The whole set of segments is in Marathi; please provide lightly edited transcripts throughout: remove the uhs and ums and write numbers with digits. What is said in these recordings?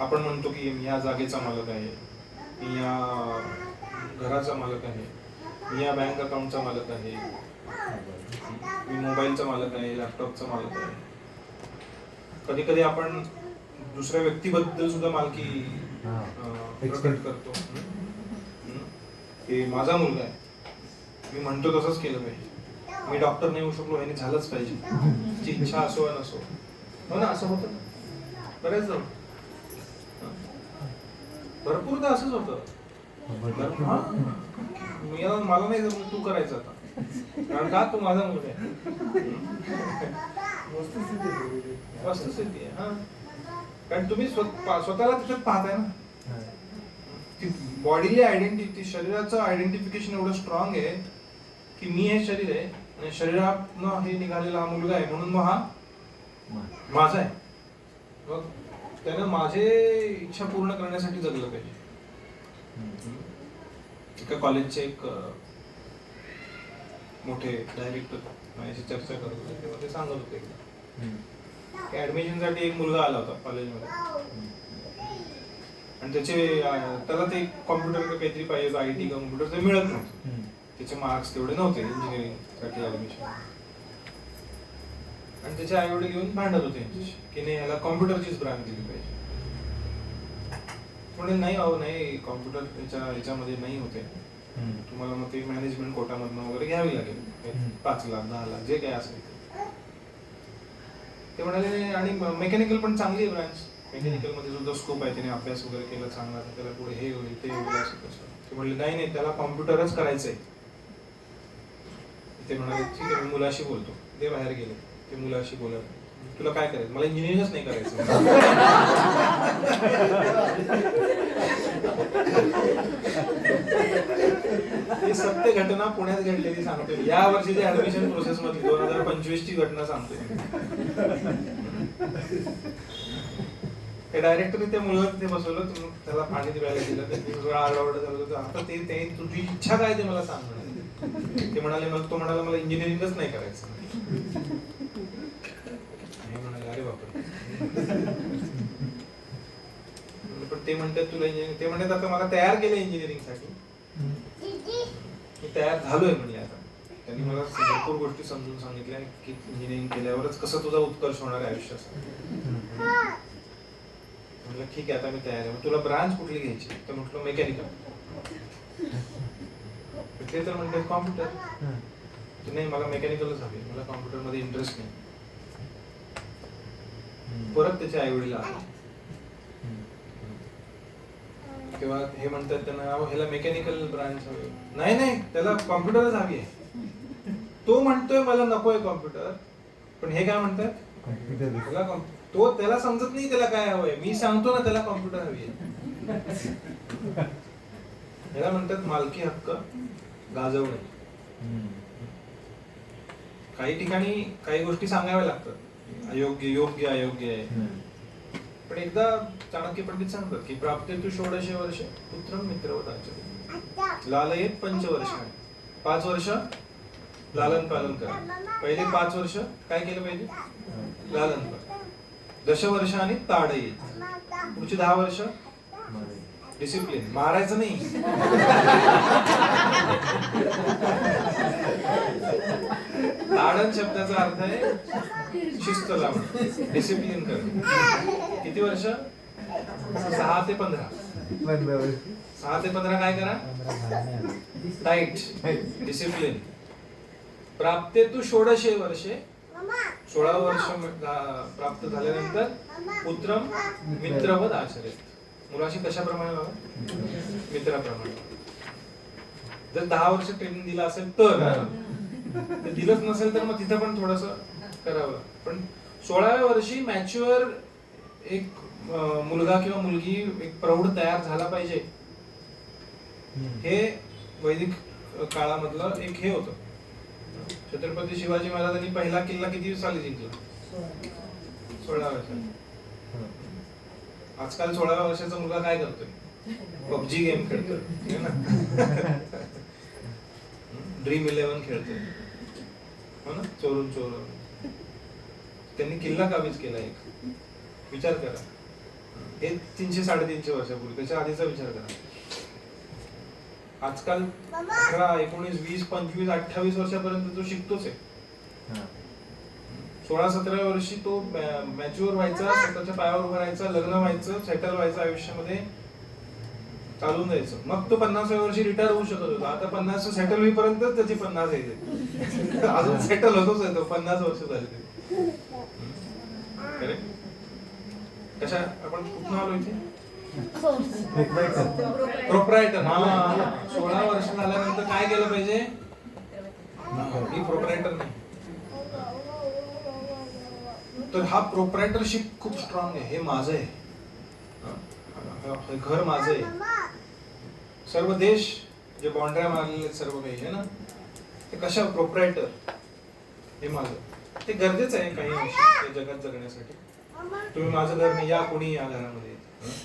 आपण म्हणतो की मी या जागेचा मालक आहे, मी या घराचा मालक आहे, मी या बँक अकाउंटचा मालक आहे, मी मोबाईलचा मालक आहे, लॅपटॉपचा मालक आहे. कधी कधी आपण दुसऱ्या व्यक्तीबद्दल सुद्धा मालकी प्रकट करतो. की माझा मुलगा आहे, मी म्हणतो तसंच केलं पाहिजे, मी डॉक्टर नाही होऊ शकलो, ह्याने झालंच पाहिजे, ती इच्छा असो वा नसो. हो ना, असं होतं ना बरेच जण, भरपूरदा असंच होतं. मला नाही जमलं, तू करायचं आता, कारण का तू माझा मुलगा आहे. वस्तुस्थिती आहे. हा, कारण तुम्ही स्वतःला त्याच्यात पाहताय ना. बॉडीली आयडेंटिटी, शरीराचं आयडेंटिफिकेशन एवढं स्ट्रॉंग आहे की मी हे शरीर आहे आणि शरीरातनं हे निघालेला हा मुलगा आहे, म्हणून मग हा माझा आहे. मग त्यानं माझे इच्छा पूर्ण करण्यासाठी जगलं पाहिजे. एका कॉलेजचे एक मोठे डायरेक्टर माझ्याशी चर्चा करत होते, तेव्हा ते सांगत होते एकदा ऍडमिशनसाठी एक मुलगा आला होता कॉलेजमध्ये आणि त्याला ते कॉम्प्युटर काहीतरी पाहिजे, IT कॉम्प्युटर ते मिळत नव्हतं, त्याचे मार्क्स तेवढे नव्हते इंजिनिअरिंग साठी ऍडमिशन. आणि त्याचे आई वडील घेऊन भांडत होते की नाही, याला कॉम्प्युटरचीच ब्रांच दिली पाहिजे. म्हणजे नाही अहो नाही, कॉम्प्युटर याच्यामध्ये नाही होते, तुम्हाला मग ते मॅनेजमेंट कोटामधनं वगैरे घ्यावी लागेल, 5 लाख 10 लाख जे काय असेल ते म्हणाले. आणि मेकॅनिकल पण चांगली आहे ब्रांच, मेकॅनिकल मध्ये सुद्धा स्कोप आहे, त्याने अभ्यास वगैरे केला चांगला, त्याला पुढे हे होईल ते होईल असं तसं. ते म्हणले नाही नाही, त्याला कॉम्प्युटरच करायचंय. ते म्हणाले ठीक आहे, मी मुलाशी बोलतो. ते बाहेर गेले, ते मुलाशी बोलत, तुला काय करायचं? मला इंजिनिअरिंगच नाही करायचं. ही सत्य घटना पुण्यात घडलेली सांगतोय, या वर्षीची ऍडमिशन प्रोसेस मधली 2025 ची घटना सांगतोय. त्या डायरेक्टरने त्या मुलाला तिथे बसवलं, त्याला पाणी द्यायला दिलं, त्यांनी सगळं आरडाओरडा झालं होतं. आता ते तुझी इच्छा काय ते मला सांग म्हणाले. ते म्हणाले, मग तो म्हणाला मला इंजिनिअरिंगच नाही करायचं. म्हणाले अरे बापरे. पण ते म्हणतात तुला इंजिनिअरिंग, ते म्हणतात आता मला तयार केलं इंजिनिअरिंग साठी, मी तयार झालोय म्हणजे. आता त्यांनी मला भरपूर गोष्टी समजून सांगितल्या की इंजिनिअरिंग केल्यावरच कसं तुझा उत्कर्ष होणार आहे आयुष्यात. म्हटलं ठीक आहे, आता मी तयार आहे. तुला ब्रांच कुठली घ्यायची? तर म्हटलं मेकॅनिकल. ते तर म्हणतात कॉम्प्युटर. नाही मला मेकॅनिकलच हवी, मला कॉम्प्युटर मध्ये इंटरेस्ट नाही. परत त्याचे आई वडील आले तेव्हा हे म्हणतात त्यांना, ह्याला मेकॅनिकल ब्रांच हवी. नाही नाही, त्याला कॉम्प्युटरच हवी आहे. तो म्हणतोय मला नकोय कॉम्प्युटर, पण हे काय म्हणतात तो त्याला समजत नाही त्याला काय हवंय. मी सांगतो ना त्याला कॉम्प्युटर हवी आहे. याला म्हणतात मालकी हक्क गाजवणे. काही ठिकाणी काही गोष्टी सांगाव्या लागतात, अयोग्य योग्य अयोग्य आहे. पण एकदा चाणक्य पंडित सांगतात की प्राप्तेतु षोडशे वर्षे पुत्रम मित्रवत आचरेत् लालयेत पंचवर्षाणि. 5 वर्ष लालन पालन करा. पहिले 5 वर्ष काय केलं पाहिजे? लालन पालन. दशवर्षांनी ताडयेत. पुढची 10 वर्ष डिसिप्लिन. मारायचं नाही. ताडन शब्दाचा अर्थ आहे शिस्त लावणं, डिसिप्लिन करणं. किती वर्ष? 6 ते 15. 6 ते 15 काय करा? Tight discipline. प्राप्तेतु षोडशे वर्षे. 16 वर्ष प्राप्त झाल्यानंतर पुत्रम मित्रवत आचरेत्. मुलाशी कशाप्रमाणे वागा? मित्राप्रमाणे. जर 10 वर्ष ट्रेनिंग दिलं असेल तर दिलंच नसेल तर मग तिथं पण थोडस करावं. पण 16व्या वर्षी मॅच्युअर एक मुलगा किंवा मुलगी एक प्रौढ तयार झाला पाहिजे. हे वैदिक काळामधलं एक हे होतं. छत्रपती शिवाजी महाराजांनी पहिला किल्ला किती साली जिंकला? 16 वर्षात. आजकाल 16व्या वर्षाचा मुलगा काय करतोय? पबजी गेम खेळतोय ना, ड्रीम 11 खेळतोय, हो ना, चोरून चोरून. त्यांनी किल्ला काबीज केला एक. विचार करा. हे 300-350 वर्षापूर्वी. त्याच्या आधीचा विचार करा. आजकाल 18, 19, 20, 25, 28 वर्षापर्यंत तो शिकतोच आहे. 16-17 वर्षी तो मॅच्युअर व्हायचा, स्वतःच्या पायावर उभं राहायचा, लग्न व्हायचं, सेटल व्हायचं आयुष्यामध्ये, चालून जायचं. मग तो 50व्या वर्षी रिटायर होऊ शकत होता. आता 50 सेटल होईपर्यंत त्याची 50 यायचे. अजून सेटल होतोच आहे तो, 50 वर्ष झाली. कशा आपण कुठून आलो इथे? प्रोप्रायटर. हा, 16 वर्ष झाल्यानंतर काय केलं पाहिजे? मी प्रोप्रायटर नाही. तर हा प्रोप्रायटरशिप खूप स्ट्रॉंग आहे. हे माझं आहे, हे घर माझं आहे. सर्व देश जे बाउंड्र्या मारलेले सर्व काही आहे ना, ते कशा? प्रोप्रायटर. हे माझं. ते गरजेचं आहे काही अंशी जगात जगण्यासाठी. तुम्ही माझं घर नाही, या कोणी या घरामध्ये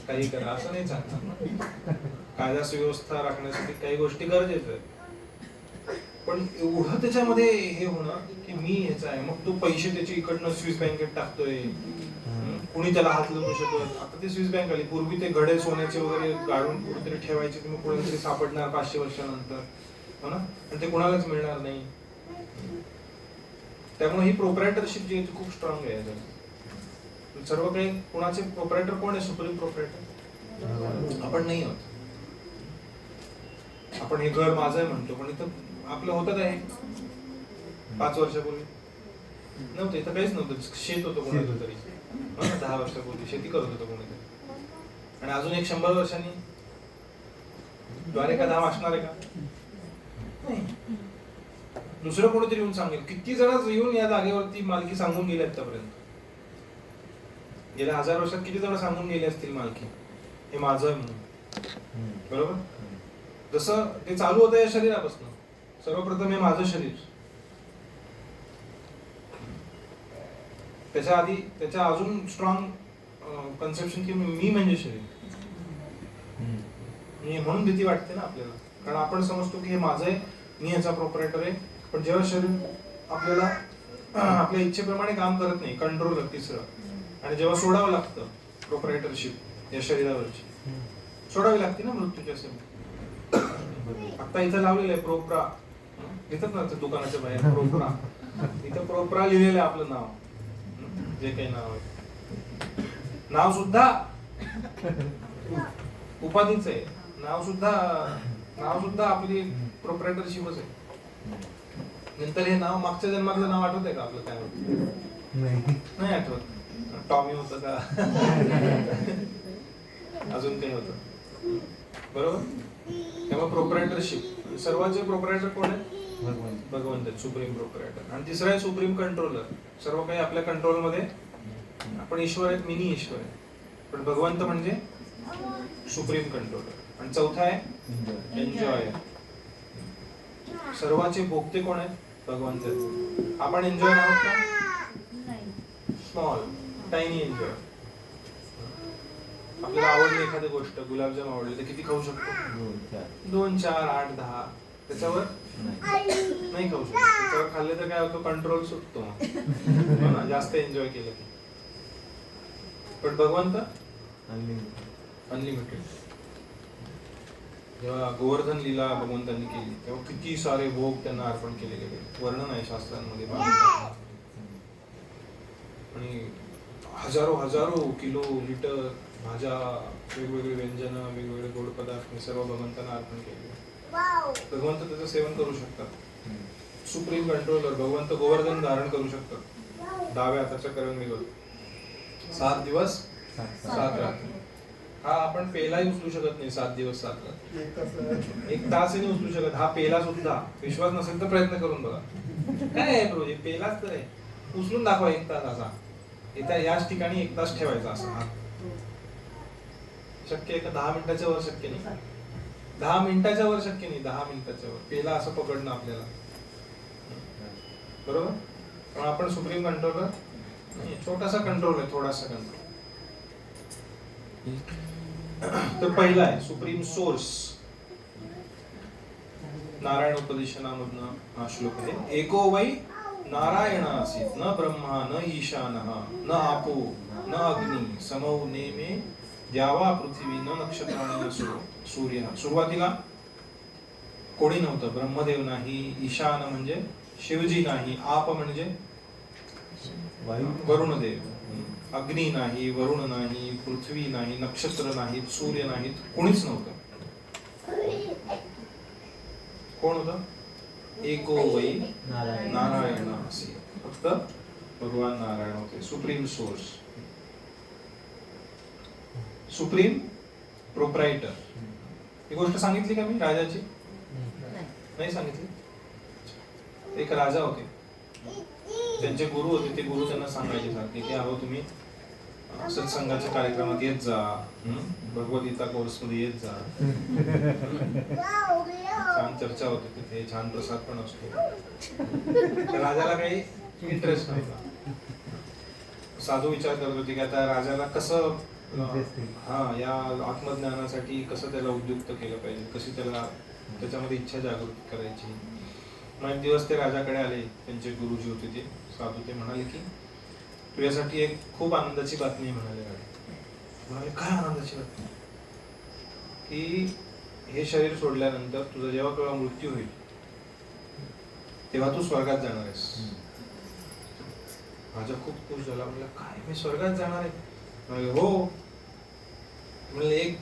काही करा असं नाही चालणार. कायदा सुव्यवस्था राखण्यासाठी काही गोष्टी गरजेच्या आहेत. पण एवढं त्याच्यामध्ये हे होणं की मी ह्याचा आहे, मग तो पैसे त्याचे इकडनं स्विस बँकेत टाकतोय, कुणी त्याला हात लावू शकत. आता ते स्विस बँक आली. पूर्वी ते घडे सोन्याचे वगैरे गाळून कुठेतरी ठेवायचे, तुम्ही कुठेतरी सापडणार 500 वर्षानंतर, हो ना, आणि ते कुणालाच मिळणार नाही. त्यामुळे ही प्रोप्रायटरशिप जी आहे खूप स्ट्रॉंग आहे. सर्व काही कुणाचे प्रोप्रायटर कोण आहे? सुप्रीम प्रोप्रायटर आपण नाही आहोत. आपण हे घर माझं आहे म्हणतो, पण इथं आपलं होतं काय? 5 वर्षापूर्वी नव्हतं, इथं काहीच नव्हतं. शेत होतं कोणाचं तरी, 10 वर्षापूर्वी शेती करत होतं कोणीतरी. आणि अजून एक 100 वर्षांनी द्वारे का 10 वाचणार आहे का? दुसरं कोणीतरी येऊन सांगेल. किती जण येऊन या जागेवरती मालकी सांगून गेले आतापर्यंत? गेल्या 1000 वर्षात किती जण सांगून गेले असतील मालकी, हे माझं आहे म्हणून. बरोबर? जसं ते चालू होतं या शरीरापासून. सर्वप्रथम हे माझं शरीर. त्याच्या आधी त्याच्या अजून स्ट्रॉंग कन्सेप्शन की मी म्हणजे शरीर. म्हणून भीती वाटते ना आपल्याला, कारण आपण समजतो की हे माझं आहे, मी याचा प्रोप्रायटर आहे. पण जेव्हा शरीर आपल्याला आपल्या इच्छेप्रमाणे काम करत नाही, कंट्रोल तिसरं, आणि जेव्हा सोडावं लागतं प्रोप्रायटरशिप या शरीरावरची, सोडावी लागते ना मृत्यूच्या समोर. आता इथं लावलेलं आहे प्रोप्रा, इथंच ना दुकानाच्या बाहेर प्रोप्रा, इथं प्रोप्रा लिहिलेलं आहे आपलं नाव, जे काही नाव आहे. नाव सुद्धा उपाधीच आहे. नाव सुद्धा आपली प्रोप्रायटरशिपच आहे. नंतर हे नाव मागच्या जन्मातलं नाव आठवत आहे का आपलं? काय नाही आठवत. टॉमी होतं का? अजून काही होतं? बरोबर. तेव्हा प्रोप्रायटरशिप, सर्वांचे प्रोप्रायटर कोण आहे? भगवंत आहे, सुप्रीम प्रोप्रायटर. आणि तिसरा आहे सुप्रीम कंट्रोलर. सर्व काही आपल्या कंट्रोलमध्ये. आपण ईश्वर आहेत, मिनी ईश्वर आहे, पण भगवंत म्हणजे सुप्रीम कंट्रोलर. आणि चौथा आहे एन्जॉय. सर्वांचे भोगते कोण आहेत? भगवंत. आपण एन्जॉय आहोत का? Small tiny enjoy. आपल्याला आवडली एखादी गोष्ट, गुलाबजाम आवडले तर किती खाऊ शकतो? 2, 4, 8, 10. त्याच्यावर नाही खाऊ शकतो. त्याच्यावर खाल्ले तर काय होतं? कंट्रोल सुटतो, जास्त एन्जॉय केलं की. पण भगवंत अनलिमिटेड. जेव्हा गोवर्धन लीला भगवंतांनी केली तेव्हा किती सारे भोग त्यांना अर्पण केले गेले. वर्णन आहे शास्त्रांमध्ये. आणि हजारो किलो लिटर भाज्या, वेगवेगळे व्यंजन, वेगवेगळे गोड पदार्थ हे सर्व भगवंतांना अर्पण केले. भगवंत त्याचं सेवन करू शकतात. सुप्रीम कंट्रोलर भगवंत गोवर्धन धारण करू शकतात डाव्या हाताच्या करंगळीवर. 7 दिवस 7 रात्री. हा आपण पेलाही उचलू शकत नाही 7 दिवस 7 रात्री. 1 तासही उचलू शकत. हा पेला सुद्धा विश्वास नसेल तर प्रयत्न करून बघा. काय आहे प्रोजे? पेलाच तर आहे. उचलून दाखवा 1 तास असा. इथं याच ठिकाणी 1 तास ठेवायचा असा हात. शक्य आहे का? 10 मिनिटाच्या वर शक्य नाही. 10 मिनिटाच्या वर शक्य नाही. 10 मिनिटाच्या वर पेला असं पकडणं आपल्याला. बरोबर. पण आपण सुप्रीम कंट्रोलर नाही. छोटासा कंट्रोल आहे, थोडासा कंट्रोल. तर पहिला आहे सुप्रीम सोर्स. नारायण उपदेशनामधनं हा श्लोक आहे. एको वै नारायण आसीत न ब्रह्मा न ईशानः न आपो न अग्नी समौ नेमे द्यावा पृथ्वी न नक्षत्राणि न सूर्य. सुरुवातीला कोणी नव्हतं. ब्रह्मदेव नाही, ईशान म्हणजे शिवजी नाही, आप म्हणजे वरुणदेव, अग्नी नाही, वरुण नाही, पृथ्वी नाही, नक्षत्र नाहीत, सूर्य नाहीत, कोणीच नव्हतं. कोण होतं? एको वै नारायण असे. फक्त भगवान नारायण होते. Supreme source, supreme proprietor. ही गोष्ट सांगितली का मी राजाची? नाही सांगितली. एक राजा होते, त्यांचे गुरु होते. ते गुरु त्यांना सांगायचे सारखे की अहो तुम्ही सत्संगाच्या कार्यक्रमात येत जा, भगवद्गीता कोर्स मध्ये येत जा, छान चर्चा होते तिथे, छान प्रसाद पण असतो. राजाला काही इंटरेस्ट नव्हता. साधू विचार करत होते की आता राजाला कसं या आत्मज्ञानासाठी कसं त्याला उद्युक्त केलं पाहिजे, कशी त्याला त्याच्यामध्ये इच्छा जागृत करायची. मग एक दिवस ते राजाकडे आले. त्यांचे गुरुजी होते ते साधू. ते म्हणाले की तुझ्यासाठी एक खूप आनंदाची बातमी म्हणाले. म्हणाले काय आनंदाची बातमी? की हे शरीर सोडल्यानंतर तुझा जेव्हा केव्हा मृत्यू होईल तेव्हा तू स्वर्गात जाणार आहेस. राजा खूप खुश झाला. म्हणला काय मी स्वर्गात जाणार आहे? म्हणले हो. म्हणले एक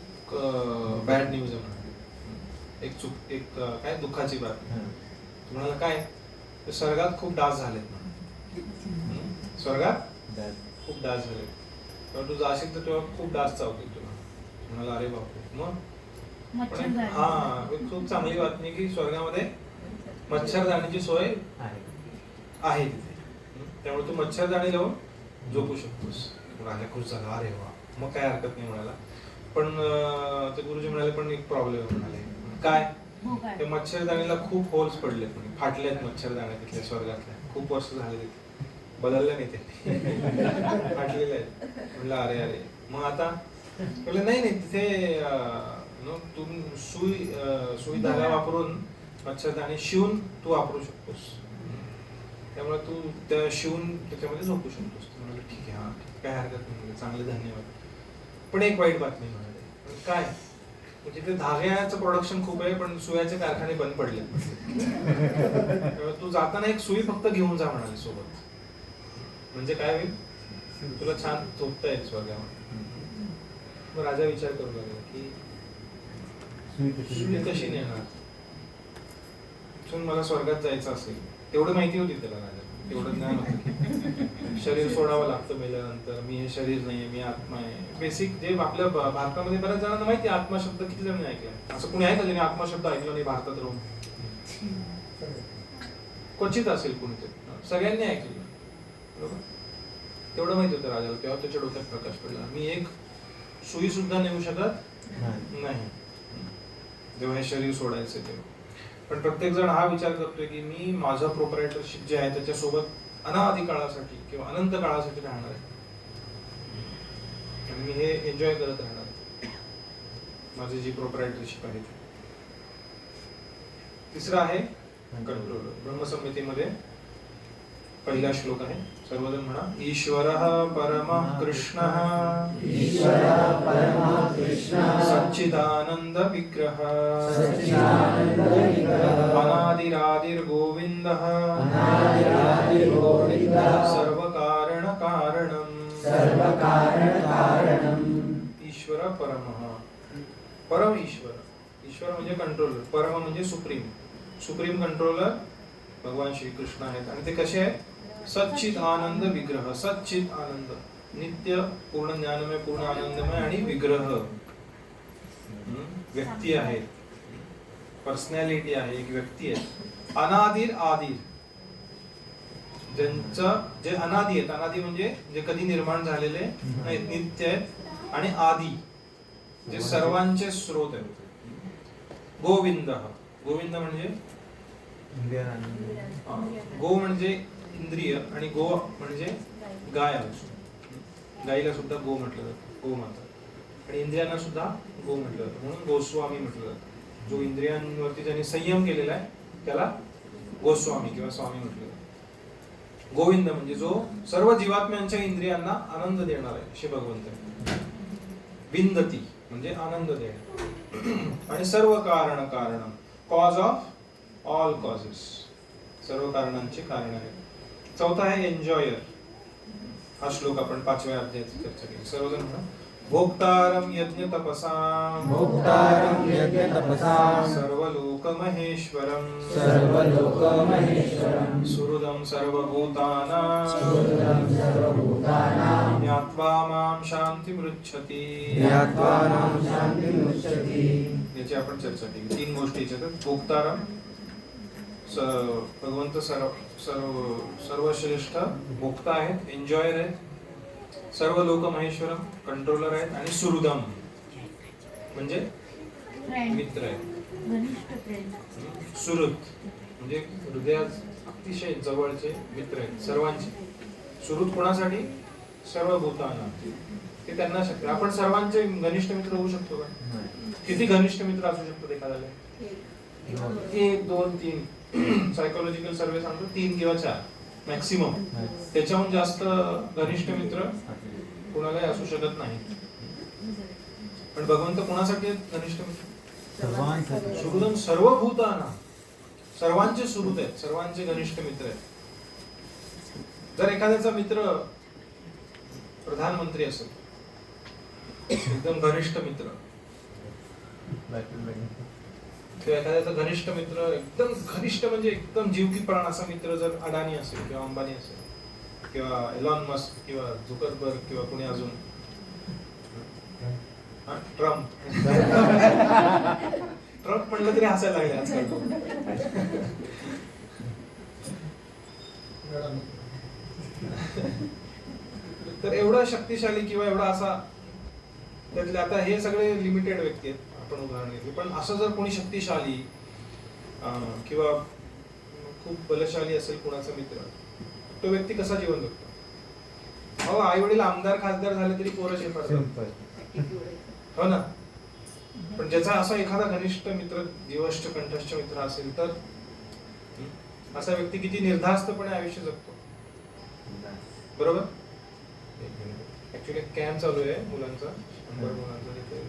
बॅड न्यूज आहे म्हणाले, एक काय दुःखाची बातमी. म्हणाला काय? स्वर्गात खूप डास झालेत. स्वर्गात खूप डास झाले. तेव्हा तू जाशील तर तेव्हा खूप डास चावतील तुला. म्हणाला अरे बापरे. मग हा खूप चांगली बातमी की स्वर्गामध्ये मच्छरदाणीची सोय आहे तिथे. त्यामुळे तू मच्छरदाणी लावून झोपू शकतोस. राजा खुश झाला. अरे वा, मग काय हरकत नाही म्हणाला. पण ते गुरुजी म्हणाले पण एक प्रॉब्लेम म्हणाले. काय? ते मच्छरदाणीला खूप होल्स पडलेत, म्हणजे फाटलेत मच्छरदाण्या तिथल्या स्वर्गातल्या. खूप वर्ष झाले बदलले नाही ते, फाटलेले आहेत. म्हणलं अरे अरे. मग आता म्हणलं नाही नाही तिथे तुम्ही सुई धागा वापरून मच्छरदाणी शिवून तू वापरू शकतोस. त्यामुळे तू त्या शिवून त्याच्यामध्ये झोपू शकतोस. म्हणलं ठीक आहे, हा काय हरकत नाही, चांगले धन्यवाद. पण एक वाईट बातमी म्हणाले. काय? म्हणजे ते धाग्याचं प्रोडक्शन खूप आहे पण सुयाचे कारखाने बंद पडले. तू जाताना एक सुई फक्त घेऊन जा म्हणाले सोबत. म्हणजे काय होईल? तुला छान झोपता येईल स्वर्गामध्ये. मग राजा विचार करू लागला की सुई कशी नेणार? मला स्वर्गात जायचं असेल तेवढं माहिती होती त्याला. राजा तेवढं ज्ञान होतं. शरीर सोडावं लागतं मेल्यानंतर. मी हे शरीर नाही, मी आत्मा आहे. बेसिक जे आपल्या भारतामध्ये बऱ्याच जणांना माहिती आहे. आत्मा शब्द किती जणांनी ऐकलाय? असं कोणी आहे का ज्याने आत्मा शब्द ऐकला नाही भारतात राहून? क्वचित असेल कोणीतरी. सगळ्यांनी ऐकलेलं. बरोबर? तेवढं माहिती होतं राजाला. तेव्हा त्याच्या डोक्यात प्रकाश पडला. मी एक सुई सुद्धा नेऊ शकत नाही जेव्हा हे शरीर सोडायचं तेव्हा. पण प्रत्येक जण हा विचार करतोय की मी माझं प्रोप्रायटरशिप जे आहे त्याच्यासोबत अनादी काळासाठी किंवा अनंत काळासाठी राहणार आहे आणि मी हे एन्जॉय करत राहणार. माझी जी प्रोप्रायटरशिप आहे. तिसरं आहे कंट्रोलर. ब्रह्मसंहितेमध्ये पहिला श्लोक आहे. सर्वजण म्हणा. ईश्वरः परमः कृष्णः सच्चिदानंद विग्रह अनादिरादिर्गोविन्दः सर्वकारण कारणम्. ईश्वर परमः. परम ईश्वर. ईश्वर म्हणजे कंट्रोलर. परम म्हणजे सुप्रीम. सुप्रीम कंट्रोलर भगवान श्री कृष्ण आहेत. आणि ते कसे आहेत? सच्चित आनंद विग्रह. सच्चित आनंद, नित्य, पूर्ण ज्ञानमय, पूर्ण आनंदमय आणि विग्रह. व्यक्ती आहे, पर्सनॅलिटी आहे, एक व्यक्ती आहे. अनादिर आदिर, ज्यांचं जे अनादी आहेत. अनादी म्हणजे जे कधी निर्माण झालेले नाही, नित्य आहेत. आणि आदी जे सर्वांचे स्रोत आहेत. गोविंद. गोविंद म्हणजे गो म्हणजे इंद्रिय आणि गो म्हणजे गाय. गायीला सुद्धा गो म्हटलं जातं, गोमाता. आणि इंद्रियांना सुद्धा गो म्हटलं जातं, म्हणून गोस्वामी म्हटलं जातं. जो इंद्रियांवरती ज्यांनी संयम केलेला आहे त्याला गोस्वामी किंवा स्वामी म्हटलं जातं. गोविंद म्हणजे जो सर्व जीवात्म्यांच्या इंद्रियांना आनंद देणार आहे असे भगवंत आहे. विंदती म्हणजे आनंद देणे. आणि सर्व कारण कारण, कॉज ऑफ ऑल कॉजेस, सर्व कारणांचे कारण आहे. चौथा आहे एन्जॉयर. हा श्लोक आपण 5व्या अध्यायाची चर्चा केली. सर्वजण म्हणा, भोक्तारं यज्ञ तपसां, भोक्तारं यज्ञ तपसां, सर्वलोक महेश्वरं, सर्वलोक महेश्वरं, सुहृदं सर्वभूतानां, सुहृदं सर्वभूतानां, ज्ञात्वा मां शान्तिमृच्छति, ज्ञात्वा मां शान्तिमृच्छति. याची आपण चर्चा केली. 3 गोष्टी याच्यात. भोक्तारं, भगवंत सर्वश्रेष्ठ भोक्ता आहेत, एन्जॉयर आहेत. सर्व लोक महेश्वरम कंट्रोलर आहेत. आणि सुहृदम म्हणजे मित्र आहेत. सुहृद म्हणजे हृदयात अतिशय जवळचे मित्र आहेत सर्वांचे. सुहृद कोणासाठी? सर्व भूतांना. ते त्यांना शक्य. आपण सर्वांचे घनिष्ठ मित्र होऊ शकतो का? किती घनिष्ठ मित्र असू शकतात एखाद्याला? 1, 2, 3. सायकोलॉजिकल सर्वे सांगतो 3 किंवा 4 मॅक्सिमम. त्याच्याहून जास्त घनिष्ठ मित्र कोणालाही असू शकत नाही. पण भगवंत कोणासाठी घनिष्ठ मित्र? सुहृदं सर्वभूतानां, सर्वांचे सुहृद आहेत, सर्वांचे घनिष्ठ मित्र आहेत. जर एखाद्याचा मित्र प्रधानमंत्री असेल, एकदम घनिष्ठ मित्र, किंवा एखाद्याचा घनिष्ठ मित्र एकदम घनिष्ठ म्हणजे एकदम जीव की प्राण असा मित्र जर अडाणी असेल किंवा अंबानी असेल किंवा एलॉन मस्क किंवा झुकरबर्ग किंवा कोणी अजून ट्रम्प ट्रम्प म्हणलं तरी हसायला लागले आजकाल. तर एवढा शक्तिशाली किंवा एवढा असा, त्यातले आता हे सगळे लिमिटेड व्यक्ती आहेत आपण उदाहरण घेतले. पण असं जर कोणी शक्तिशाली किंवा खूप बलशाली असेल कोणाचा मित्र, तो व्यक्ती कसा जीवन जगतो? हो, आई वडील आमदार खासदार झाले तरी पोरं शेपाळतात, हो ना. पण ज्याचा असा एखादा घनिष्ठ मित्र, जीवष्ट कंठस्थ मित्र असेल तर असा व्यक्ती किती निर्धास्तपणे आयुष्य जगतो. बरोबर. ऍक्च्युली कॅम्प चालू आहे मुलांचा, 100 मुलांचा. तिथे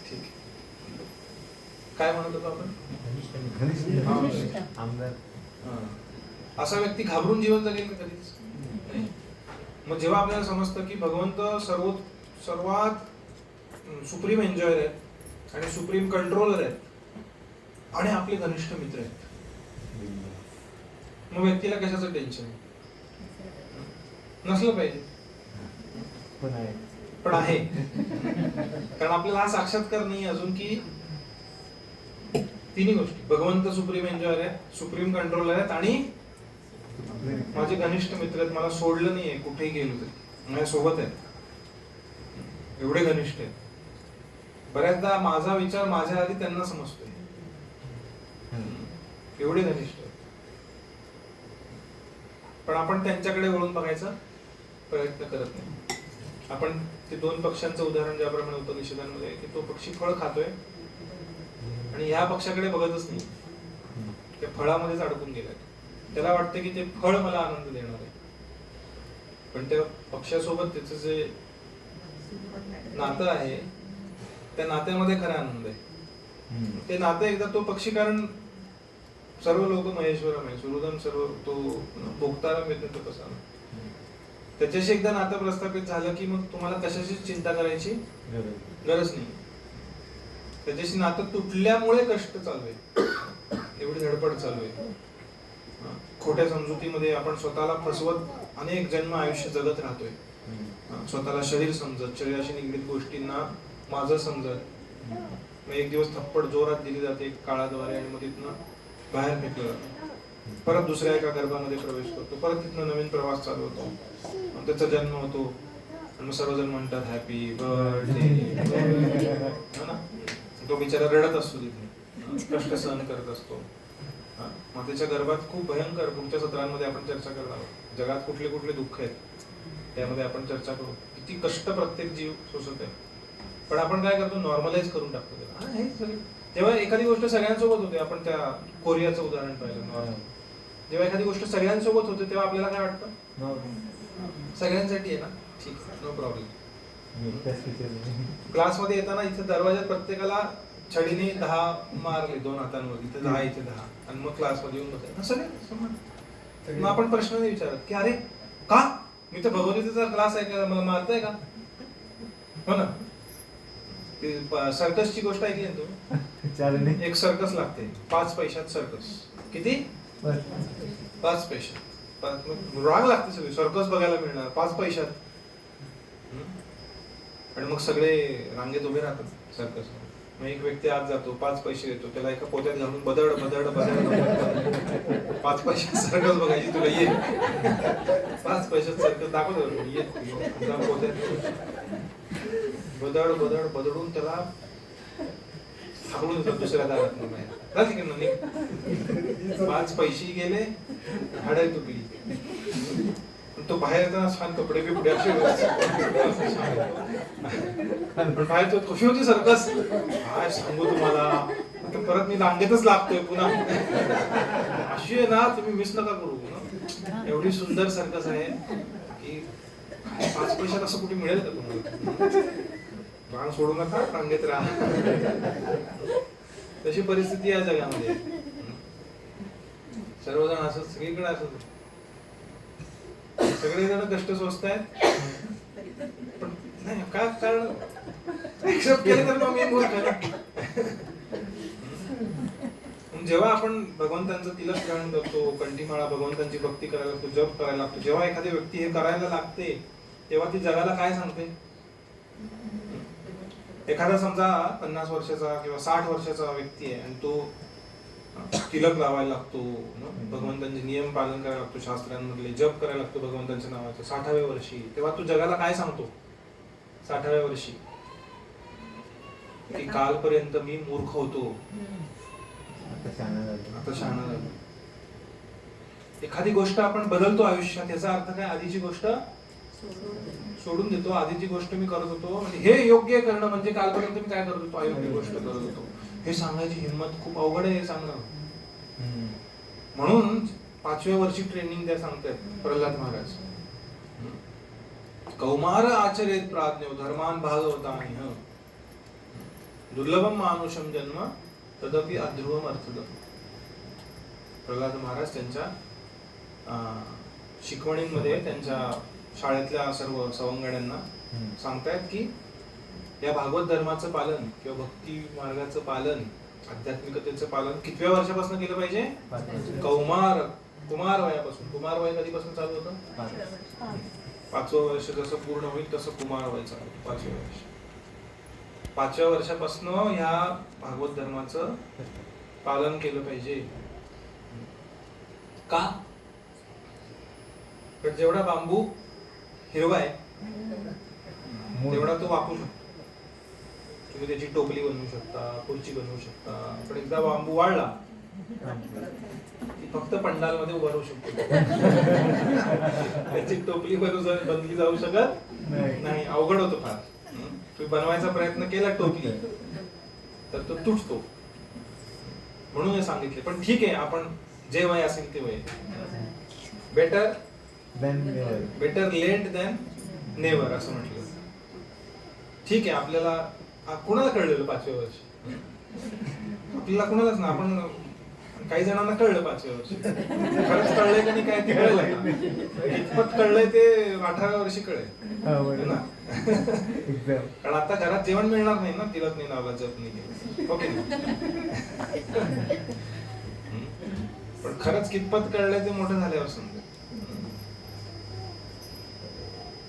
ठीक. काय म्हणत होतो आपण? आमदार. असा व्यक्ती घाबरून जीवन जगेल का? कधीच. मग जेव्हा आपल्याला समजतं की भगवंत सर्वात सुप्रीम एन्जॉयर आहेत आणि सुप्रीम कंट्रोलर आहेत आणि आपले घनिष्ठ मित्र आहेत, मग व्यक्तीला कशाचं टेन्शन नसलं पाहिजे. पण आहे. कारण आपल्याला हा साक्षात्कार नाही अजून की तिन्ही गोष्टी, भगवंत सुप्रीम एन्जॉयर आहेत, सुप्रीम कंट्रोलर आहेत आणि माझे घनिष्ठ मित्र आहेत, मला सोडलं नाहीये कुठेही गेलो तरी, माझ्या सोबत आहेत, एवढे घनिष्ठ आहेत. बऱ्याचदा माझा विचार माझ्या आधी त्यांना समजतोय, एवढे घनिष्ठ आहेत. पण आपण त्यांच्याकडे वळून बघायचा प्रयत्न करत नाही. आपण ते 2 पक्ष्यांचं उदाहरण ज्याप्रमाणे उपनिषदांमध्ये, की तो पक्षी फळ खातोय आणि ह्या पक्षाकडे बघतच नाही, त्या फळामध्येच अडकून गेलाय. त्याला वाटतं की ते फळ मला आनंद देणार आहे, पण त्या पक्षासोबत त्याचं जे नातं आहे त्या नात्यामध्ये खरा आनंद आहे. ते नातं एकदा तो पक्षी, कारण सर्व लोक महेश्वरम आहे, सुहृदम सर्व, तो भोक्तारं येतो कसा, त्याच्याशी एकदा नातं प्रस्थापित झालं की मग तुम्हाला कशाची चिंता करायची गरज नाही. त्याच्याशी नातं तुटल्यामुळे कष्ट चालू आहे, एवढी धडपड चालू आहे. खोट्या समजुतीमध्ये आपण स्वतःला फसवत अनेक जन्म आयुष्य जगत राहतोय. स्वतःला शरीर समजत, शरीराशी निगडीत गोष्टींना माझं समजत, मग एक दिवस थप्पड जोरात दिली जाते काळाद्वारे आणि मग तिथनं बाहेर फेकलं जातं. परत दुसऱ्या एका गर्भामध्ये प्रवेश करतो, परत तिथनं नवीन प्रवास चालू होतो, त्याचा जन्म होतो आणि मग सर्वजण म्हणतात हॅपी बर्थडे, ना. तो बिचारा रडत असतो तिथे, कष्ट सहन करत असतो. मग त्याच्या गर्भात खूप भयंकर, पुढच्या सत्रांमध्ये आपण चर्चा करणार आहोत, जगात कुठले कुठले दुःख आहेत त्यामध्ये आपण चर्चा करू, किती कष्ट प्रत्येक जीव सोसत आहे. पण आपण काय करतो, नॉर्मलाइज करून टाकतो त्याला. हे सगळं जेव्हा एखादी गोष्ट सगळ्यांसोबत होते, आपण त्या कोरियाचं उदाहरण पाहिलं, जेव्हा एखादी गोष्ट सगळ्यांसोबत होते तेव्हा आपल्याला काय वाटतं, सगळ्यांसाठी आहे ना, ठीक आहे, नो प्रॉब्लेम. क्लासमध्ये येताना इथे दरवाजात प्रत्येकाला छडीने 10 मारले 2 हातांवर, इथे 10 इथे 10, आणि मग क्लासमध्ये येऊन बसले सगळे. मग आपण प्रश्न नाही विचारत की अरे का, मी तर भगवद्गीतेचा क्लास आहे का, मला मारताय का? हो ना. सर्कसची गोष्ट ऐकली ना तुम्ही? एक सर्कस लागते 5 पैशात सर्कस. किती? 5 पैशात. रांग लागते सगळी, सर्कस बघायला मिळणार 5 पैशात. आणि मग सगळे रांगेत उभे राहतात सर्कस. मग एक व्यक्ती आत जातो, 5 पैसे देतो, त्याला एका पोत्यात घालून बदड बदड बदड 5 पैशात सर्कस बघायची, तुला ये 5 पैशात सर्कस दाखवतो, ये पोत्यात बदड बदड बदडून त्याला हाकलून देतो दुसऱ्या दारात. मग तिकडे 5 पैसे गेले, हाडाय तुटली. तो बाहेर येताना छान कपडे बिपडे असे बाहेर तो खुशी होती सर्कस. काय सांगू तुम्हाला, परत मी रांगेतच लागतोय पुन्हा. अशी आहे ना, तुम्ही मिस नका करू ना. एवढी सुंदर सर्कस आहे की 5 पैशात असं कुठे मिळेल का तुम्हाला. रांग सोडू नका, रांगेत राहा. तशी परिस्थिती आहे जगामध्ये. सर्वजण असं, सगळीकडे असं, सगळेजण कष्ट सोसतायत. पण नाही काय कारण एक्सेप्ट केलं तर मग मी मूर्ख आहे. जेव्हा आपण भगवंतांचं तिलक ग्रहण करतो, कंठीमाळा, भगवंतांची भक्ती करायला लागतो, जप करायला लागतो, जेव्हा एखादी व्यक्ती हे करायला लागते तेव्हा ती जगाला काय सांगते. एखादा समजा 50 वर्षाचा किंवा 60 वर्षाचा व्यक्ती आहे आणि तो तिलक लावायला लागतो, भगवंतांचे नियम पालन करायला लागतो, शास्त्रांमधले जप करायला लागतो भगवंतांच्या नावाचं 60व्या वर्षी, तेव्हा तू जगाला काय सांगतो 60व्या वर्षी, की कालपर्यंत मी मूर्ख होतो, आता शहाणा झालो. एखादी गोष्ट आपण बदलतो आयुष्यात, याचा अर्थ काय, आधीची गोष्ट सोडून देतो. आधीची गोष्ट मी करत होतो, म्हणजे हे योग्य करणं म्हणजे कालपर्यंत मी काय करत होतो, अयोग्य गोष्ट करत होतो, हे सांगायची हिंमत खूप अवघड आहे, हे सांगणं. म्हणून 5व्या वर्षी ट्रेनिंग द्या सांगतात प्रल्हाद महाराज. कौमार आचरेत प्राज्ञो धर्मान भागवतानि दुर्लभम मानुषम जन्म तदपि अध्रुवम अर्थदम. प्रल्हाद महाराज त्यांच्या शिकवणींमध्ये त्यांच्या शाळेतल्या सर्व सवंगड्यांना सांगतायत की या भागवत धर्माचं पालन किंवा भक्ती मार्गाचं पालन, आध्यात्मिकतेचं पालन कितव्या वर्षापासून केलं पाहिजे, कुमार वयापासून. कुमार वय कधीपासून चालू होतं, 5वं वर्ष जसं पूर्ण होईल तसं कुमार वय चालू, 5व्या वर्ष. 5व्या वर्षापासून ह्या भागवत धर्माचं पालन केलं पाहिजे. का, पण जेवढा बांबू हिरवा आहे तेवढा तो वापरू शकतो. तुम्ही त्याची टोपली बनवू शकता, खुर्ची बनवू शकता, पण एकदा बांबू वाढला की फक्त पंडाल मध्ये उभा राहू शकतो. त्याची टोपली बनली जाऊ शकत नाही, अवघड होतं फार. तुम्ही बनवायचा प्रयत्न केला टोपली तर तो तुटतो. म्हणून हे सांगितले. पण ठीक आहे, आपण जे वय असेल ते वय, बेटर लेट दॅन नेव्हर असं म्हटलं. ठीक आहे, आपल्याला कुणाला कळलेलं 5व्या वर्षी, आपल्याला कुणालाच ना, आपण काही जणांना कळलं 5व्या वर्षी, खरंच कळलंय का नाही काय ते कळलं, इतपत कळलंय ते 18व्या वर्षी कळेल ना. कारण आता घरात जेवण मिळणार नाही ना, तिलक नाही लावला, जप नाही केलं, ओके. पण खरंच कितपत कळलंय ते मोठं झाल्यावर समजा,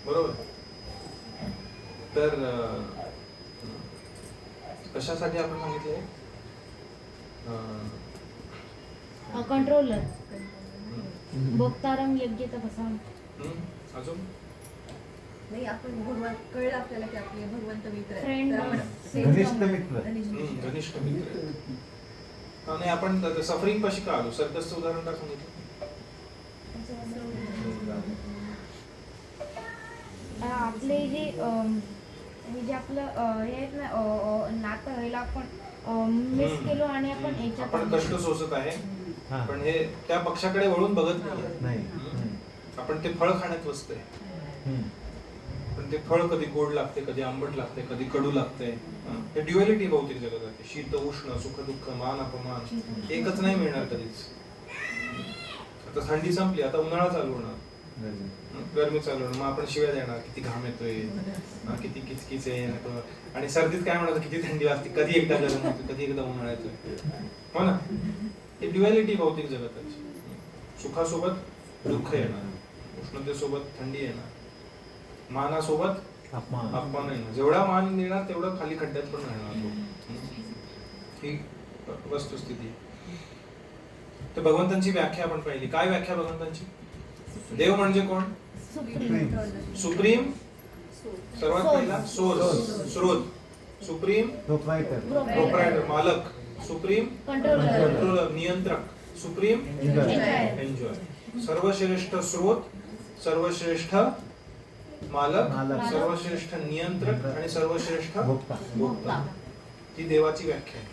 बरोबर. तर कशासाठी आपण सांगितलंय, कंट्रोलर भोक्तारम यज्ञ तपसाम. अजून नाही, आपण भगवान कळलं आपल्याला की आपले भगवंत मित्र आहेत. Friend, तर आपण घनिष्ठ मित्र. घनिष्ठ मित्र. आणि आपण सफरिंग पाशी का आलो, सर्कसचं उदाहरण काय सांगितलं. आपले जे हे जे आपलं हे आहेत ना नातं व्हायला आपण मिस केलो आणि आपण याच्यात आपण कष्ट सोसत आहे हा. पण हे त्या पक्षाकडे वळून बघत नाही. नाही. आपण ते फळ खाण्यात बसतोय. पण ते फळ कधी गोड लागते, कधी आंबट लागते, कधी कडू लागते. हे ड्युअलिटी भौतिक जगतात. शीत उष्ण, सुख दुःख, मान अपमान एकच नाही मिळणार कधीच. आता थंडी संपली, आता उन्हाळा चालू होणार, गरमी चालू होणार. मग आपण शिव्या देणार, किती घाम येतोय, किती किचकिच आहे. आणि सर्दीत काय म्हणत, किती थंडी वाजते, कधी एकदा गरम होते, कधी एकदा उन्हाळा येतोय. हो ना, हे ड्युअलिटी भौतिक जगताची. सुखासोबत दुःख येणार, उष्णतेसोबत थंडी येणार, मानासोबत अपमान येणार. जेवढा मान देणार तेवढं खाली खड्ड्यात पण राहणार तो. ही वस्तुस्थिती. तर भगवंतांची व्याख्या आपण पाहिली. काय व्याख्या भगवंतांची? देव म्हणजे कोण? सुप्रीम, सर्वात पहिला सोर्स, स्रोत. सुप्रीम प्रोप्रायटर, मालक. सुप्रीम कंट्रोलर, नियंत्रक. Supreme enjoy. सर्वश्रेष्ठ स्रोत, सर्वश्रेष्ठ मालक, सर्वश्रेष्ठ नियंत्रक आणि सर्वश्रेष्ठ भोक्ता. ही देवाची व्याख्या आहे.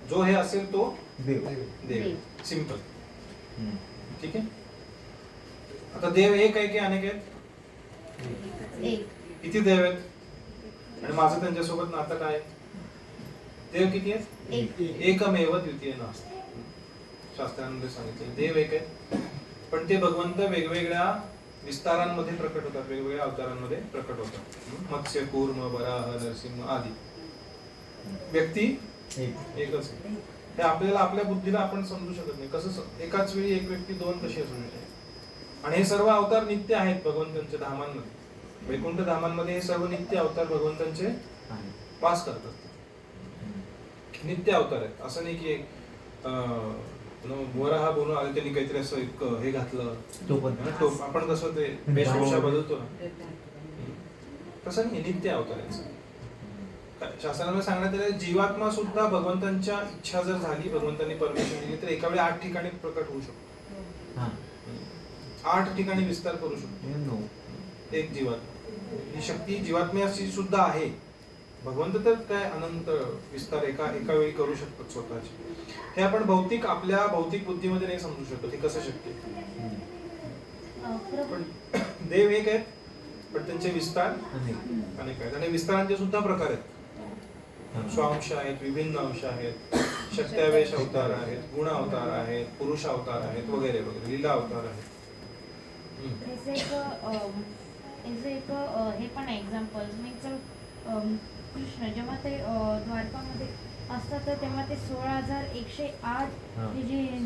जो हे असेल तो देव. सिंपल. ठीक आहे. आता देव एक आहे की अनेक आहेत? किती देव आहेत आणि माझं त्यांच्यासोबत नातं काय? देव किती आहेत? एकमेव द्वितीय नास्ति. शास्त्रांमध्ये सांगितले देव एक आहे, पण ते भगवंत वेगवेगळ्या विस्तारांमध्ये प्रकट होतात, वेगवेगळ्या अवतारांमध्ये प्रकट होतात. मत्स्य, कूर्म, वराह, नरसिंह आदी. व्यक्ती एकच आहे. हे आपल्याला आपल्या बुद्धीला आपण समजू शकत नाही. कसं एकाच वेळी एक व्यक्ती दोन कशी असू शकते? आणि हे सर्व अवतार नित्य आहेत भगवंतांच्या धामांमध्ये. वैकुंठ धामांमध्ये हे सर्व नित्य अवतार भगवंतांचे वास करतात. नित्य अवतार आहेत. असं नाही की वराह बोलून आले त्यांनी काहीतरी असं एक हे घातलं टोप. आपण कसं ते वेशभूषा बदलतो ना, तसं नाही. नित्य अवतार आहे. शास्त्रामध्ये सांगण्यात आले जीवात्मा सुद्धा भगवंतांच्या इच्छा जर झाली, भगवंतांनी परमिशन दिली तर एका वेळी 8 ठिकाणी प्रकट होऊ शकतो. 8 ठिकाणी विस्तार करू शकतो एक जीवात्मा. ही शक्ती जीवात्म्याची सुद्धा आहे. भगवंत तर काय अनंत विस्तार एका वेळी करू शकतात स्वतःचे. हे आपण आपल्या भौतिक बुद्धीमध्ये नाही समजू शकत. हे कसं शक्य? पण देव एक आहेत, पण त्यांचे विस्तार अनेक आहेत. आणि विस्तारांचे सुद्धा प्रकार आहेत. स्वांश आहेत, विभिन्न अंश आहेत, शक्त्यावेश अवतार आहेत, गुण अवतार आहेत, पुरुष अवतार आहेत, वगैरे वगैरे, लीला अवतार आहेत. एक हे पण एक्झाम्पल कृष्ण जेव्हा ते द्वारकामध्ये असतात तर तेव्हा ते 16,108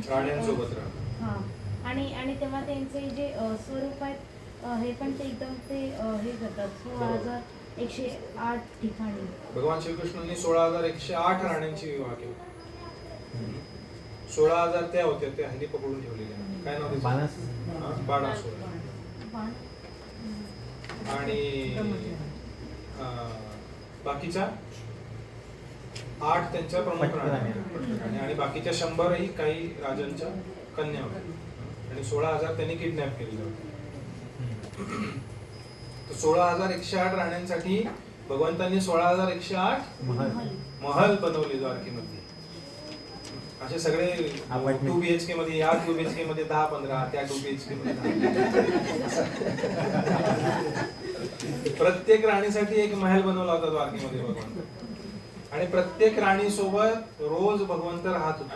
राण्यांसोबत हा आणि तेव्हा त्यांचे जे स्वरूप आहेत हे पण ते एकदम ते हे करतात. 16,108 ठिकाणी भगवान श्रीकृष्णांनी 16,108 राण्यांची विवाह केला. 16,000 त्या होत्या, त्या हल्ली पकडून ठेवलेल्या. काय नाव त्याचं? बाणासुर. आणि बाकीच्या 8 त्यांच्या प्रमुख राण्या आणि बाकीच्या 100 काही राजांच्या कन्या होत्या. आणि 16,000 त्यांनी किडनॅप केलेले होते. 16,108 राण्यांसाठी भगवंतांनी 16,108 महल बनवले द्वारकेमध्ये. असे सगळे 2 BHK मध्ये, या 2 BHK मध्ये 10-15, त्या 2 BHK मध्ये प्रत्येक राणीसाठी एक महल बनवला होता द्वारकेमध्ये भगवंत. आणि प्रत्येक राणी सोबत रोज भगवंत राहत होते.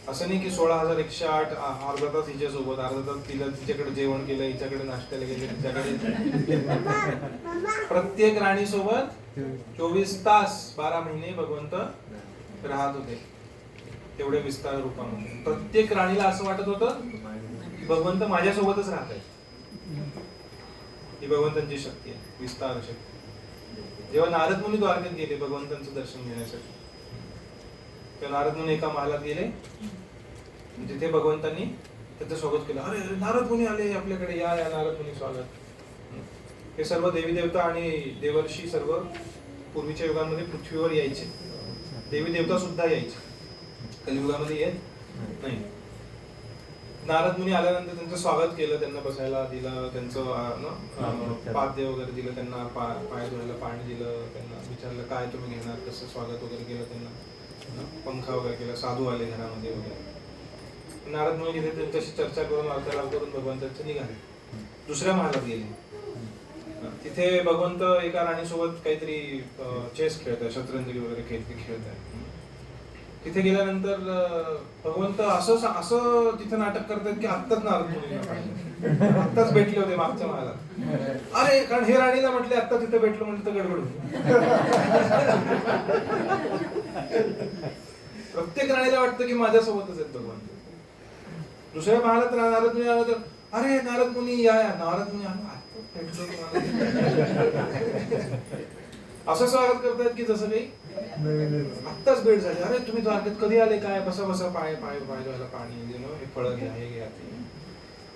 असं नाही की 16,108 अर्धा तास हिच्या सोबत, अर्धा तास तिच्याकडे जेवण केलं, हिच्याकडे नाश्त्याला गेले, तिच्याकडे. प्रत्येक राणी सोबत 24 तास 12 महिने भगवंत राहत होते. तेवढे विस्तार रूपामध्ये प्रत्येक राणीला असं वाटत होतं की भगवंत माझ्यासोबतच राहत आहे. ही भगवंतांची शक्ती आहे, विस्तार शक्ती. जेव्हा नारद मुनी द्वारकेत गेले भगवंतांचं दर्शन घेण्यासाठी, तेव्हा नारद मुनी एका महालात गेले. तिथे भगवंतांनी त्याचं स्वागत केलं. अरे नारद मुनी आले आपल्याकडे, या नारद मुनी स्वागत. हे सर्व देवी देवता आणि देवर्षी सर्व पूर्वीच्या युगांमध्ये पृथ्वीवर यायचे. देवी देवता सुद्धा यायचे, कलियुगामध्ये येत नाही. नारद मुनी आल्यानंतर त्यांचं स्वागत केलं, त्यांना बसायला दिलं, त्यांचं पाद्य वगैरे दिलं, त्यांना पाय धुवायला पाणी दिलं, त्यांना विचारलं काय तुम्ही घेणार, कसं स्वागत वगैरे केलं, त्यांना पंखा वगैरे केला, साधू आले घरामध्ये वगैरे. नारद मुनी तिथे त्यांच्याशी चर्चा करून वार्तालाप करून भगवंतांचे निघाले, दुसऱ्या महालात गेले. तिथे भगवंत एका राणीसोबत काहीतरी चेस खेळत आहे, शतरंजी वगैरे खेळत आहे. तिथे गेल्यानंतर भगवंत असं तिथे नाटक करतात की आत्ताच नारद मुनींना पाहिजे, आत्ताच भेटले होते मागच्या महालात. अरे कारण हे राणीला म्हटले आत्ता तिथे भेटलो म्हणजे तर गडबड होती. प्रत्येक राणीला वाटतं की माझ्यासोबतच आहेत भगवंत. दुसऱ्या महालात नारद मुनी आला तर अरे नारद मुनी या, नारद मुनी आला भेटलो असं स्वागत करतात की जसं काही आत्ताच भेट झाली. अरे तुम्ही द्वारकेत कधी आले, काय बसा बसा, पाय धुवायला पाणी, हे फळं घ्या, हे घ्या.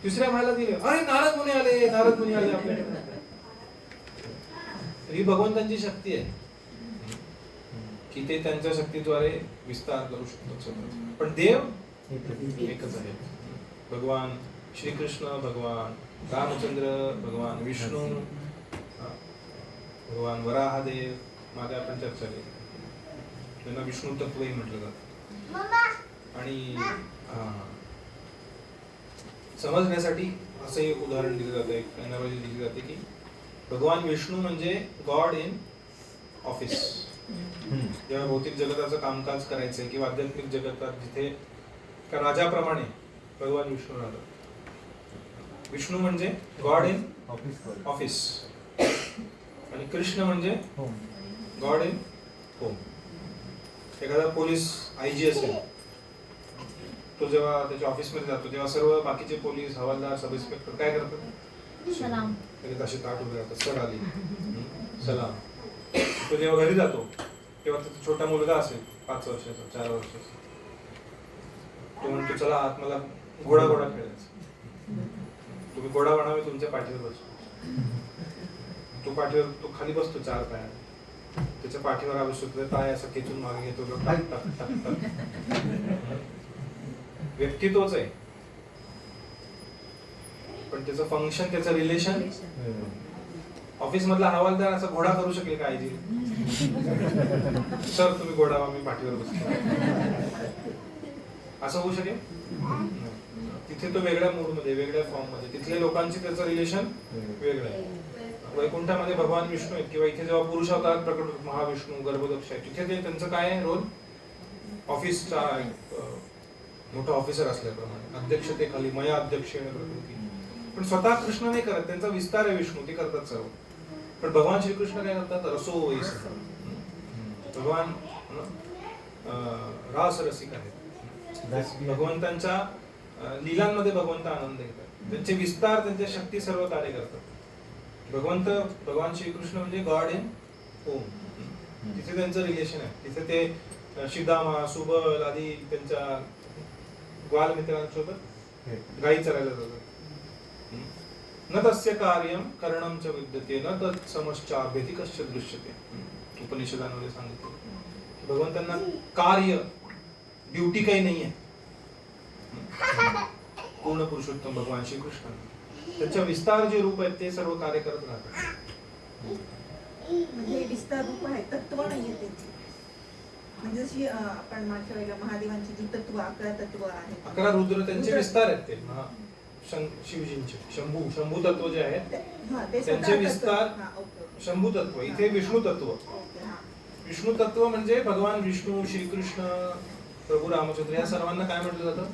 तिसऱ्या महालात दिले, अरे नारद मुनी आले आपल्याकडे. ही भगवंतांची शक्ती आहे की ते त्यांच्या शक्तीद्वारे विस्तार करू शकतात. पण देव एकच आहे, भगवान श्रीकृष्ण, भगवान रामचंद्र, भगवान विष्णू, भगवान वराहदेव. मागे आपण चर्चा केली, त्यांना विष्णू तत्वही म्हटलं जातं. आणि समजण्यासाठी असं एक उदाहरण दिलं जातं, एक एनालॉजी दिली जाते की भगवान विष्णू म्हणजे गॉड इन ऑफिस. जेव्हा भौतिक जगताचं कामकाज करायचंय किंवा आध्यात्मिक जगतात जिथे राजाप्रमाणे भगवान विष्णू राहतात. विष्णू म्हणजे गॉड इन ऑफिस आणि कृष्ण म्हणजे गॉड इन होम. एखादा पोलीस आयजी असेल, तो जेव्हा त्याच्या ऑफिसमध्ये जातो तेव्हा सर्व बाकीचे पोलीस, हवालदार, सब इन्स्पेक्टर काय करतात, सलाम अशी ताट उभे राहतात, सर आली, सलाम. तो जेव्हा घरी जातो तेव्हा त्याचा छोटा मुलगा असेल 5 वर्षाचा, 4 वर्षाचा, तो म्हणतो चला आत मला घोडा खेळायचा, तुम्ही घोडा बनवा, मी तुमच्या पाठीवर बसतो. तो पाठीवर, तो खाली बसतो 4 पायाने, त्याच्या पाठीवर आवश्यक पाय असं खेचून मागे घेतो, टक टक टक टक. व्यक्ती तोच आहे पण त्याचं फंक्शन, त्याचं रिलेशन. ऑफिस मधला हवालदार असा घोडा करू शकेल का आयजी, सर तुम्ही घोडा, मी पाठीवर बसतो, असं होऊ शकेल? तिथे तो वेगळ्या मूड मध्ये, वेगळ्या फॉर्म मध्ये, तिथल्या लोकांची त्याचं रिलेशन वेगळं आहे. वैकुंठामध्ये भगवान विष्णू आहेत किंवा इथे जेव्हा पुरुष अवतारात प्रकट महाविष्णू गर्भदक्ष आहे, तिथे ते त्यांचं काय आहे रोल, ऑफिसचा मोठा ऑफिसर असल्याप्रमाणे अध्यक्षतेखाली मया अध्यक्षेण प्रकृती. पण स्वतः कृष्ण नाही करत, त्यांचा विस्तार आहे विष्णू, ते करतात सर्व. पण भगवान श्रीकृष्ण काय करतात, रसो वैस. भगवान रास रसिक आहेत, भगवंतांच्या लीलांमध्ये भगवंत आनंद घेतात, त्यांचे विस्तार, त्यांच्या शक्ती सर्व कार्य करतात. भगवान श्रीकृष्ण म्हणजे गॉड इन होम. तिथे त्यांचं रिलेशन आहे, तिथे ते शिदामा, सुबल आदी त्यांच्या ग्वाल मित्रांसोबत गायी चरायला जातात. न तस्य कार्यम करणं च विद्यते न तत् समश्चाभ्यति कश्च दृश्यते. उपनिषदांमध्ये सांगितलं भगवंतांना कार्य, ड्युटी काही नाहीये. पूर्ण पुरुषोत्तम भगवान श्रीकृष्ण त्यांच्या विस्तार जे रूप आहेत ते सर्व कार्य करत राहतात. म्हणजे विस्तार रूप आहे, तत्व नाहीये ते. म्हणजे जशी आपण मागच्या वेळेला महादेवांची जी तत्व 11 तत्व आहेत, 11 रुद्र त्यांचे विस्तार आहेत. ते शिवजींचे शंभू तत्व जे आहेत त्यांचे विस्तार शंभू तत्व. इथे विष्णू तत्व. विष्णू तत्व म्हणजे भगवान विष्णू, श्रीकृष्ण, प्रभू रामचंद्र या सर्वांना काय म्हटलं जातं,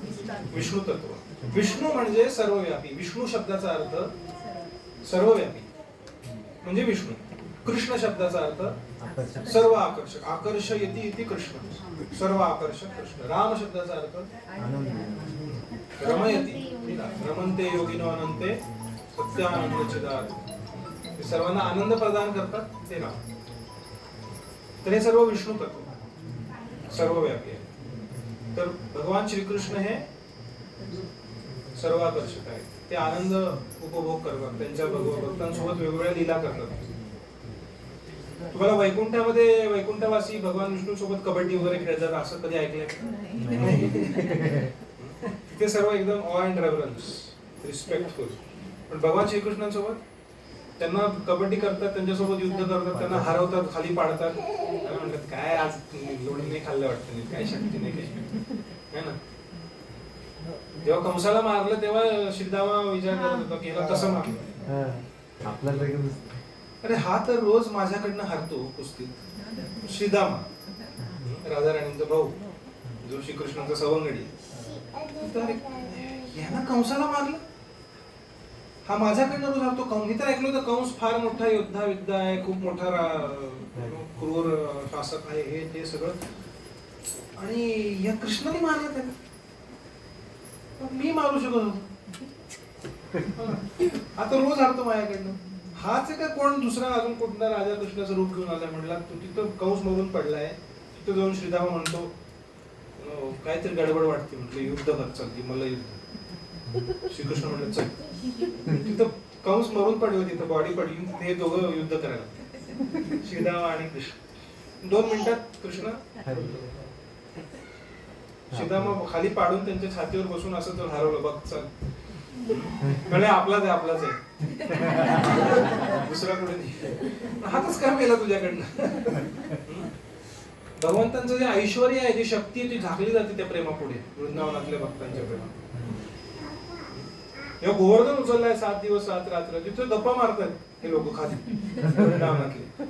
विष्णू तत्व. विष्णू म्हणजे सर्वव्यापी. विष्णू शब्दाचा अर्थ सर्वव्यापी म्हणजे विष्णू. कृष्ण शब्दाचा अर्थ सर्व आकर्षक, आकर्षयति इति कृष्ण, सर्व आकर्षक कृष्ण. राम शब्दाचा अर्थ रमयति, रमन्ते योगिनो अनंते सत्यानंद चिदानंद. सर्वांना आनंद प्रदान करतात ते राम. तर हे सर्व विष्णू तत्व सर्वव्यापी आहे. तर भगवान श्रीकृष्ण हे सर्वाकर्षक आहे. ते आनंद उपभोग करतात, त्यांच्या भक्तांसोबत वेगवेगळ्या लीला करतात. तुम्हाला वैकुंठामध्ये वैकुंठवासी भगवान विष्णू सोबत कबड्डी वगैरे खेळतात असं कधी ऐकलंय? तिथे सर्व एकदम ऑ अँड रेव्हरन्स, रिस्पेक्टफुल. पण भगवान श्रीकृष्णांसोबत त्यांना कबड्डी करतात, त्यांच्यासोबत युद्ध करतात, त्यांना हरवतात, खाली पाडतात. त्यांना म्हणतात काय आज लोणी नाही खाल्लं वाटतं, काय शक्ती नाही काही, है ना. जेव्हा कंसाला मारलं तेव्हा श्रीदामा विचार करत होता की ह्याला कसं मारलं. आपल्याला अरे हा तर रोज माझ्याकडनं हरतो कुस्तीत. श्रीदामा राधा राणींचा भाऊ, जो श्रीकृष्णाचा सवंगडी, तर ह्यानं कंसाला मारलं, हा माझ्याकडनं रोज हरतो. मी तर ऐकलं होतं कंस फार मोठा योद्धा विद्या आहे, खूप मोठा क्रूर शासक आहे, हे ते सगळं, आणि या कृष्णाने मारलं त्याला. मी मारू शकत होतो, आता रोज हरतो माझ्याकडनं. हाच का कोण दुसरा अजून कुठला राजा कृष्णाचं रूप घेऊन आलाय म्हणला. तू तिथं कंस मरून पडलाय, तिथं जाऊन श्रीदामा म्हणतो काहीतरी गडबड वाटते, म्हटलं युद्ध कर, चल मला युद्ध. श्रीकृष्ण म्हणलं चल. तिथं कंस मरून पडलं, तिथं बॉडी पडली, हे दोघं युद्ध करायला, श्रीदामा आणि कृष्ण. 2 मिनिटात कृष्ण श्रीदामा खाली पाडून त्यांच्या छातीवर बसून असं तर हरवलं. बघ चल, म्हणजे आपलाच आहे दुसरा कुठे नाही. हातच काम केला तुझ्याकडनं. भगवंतांचं जे ऐश्वर आहे, जी शक्ती आहे, ती झाकली जाते त्या प्रेमापुढे, वृंदावनातल्या भक्तांच्या प्रेमा. हे गोवर्धन उचललाय 7 दिवस 7 रात्र, तिथे गप्पा मारतात हे लोक खाली वृंदावनातले.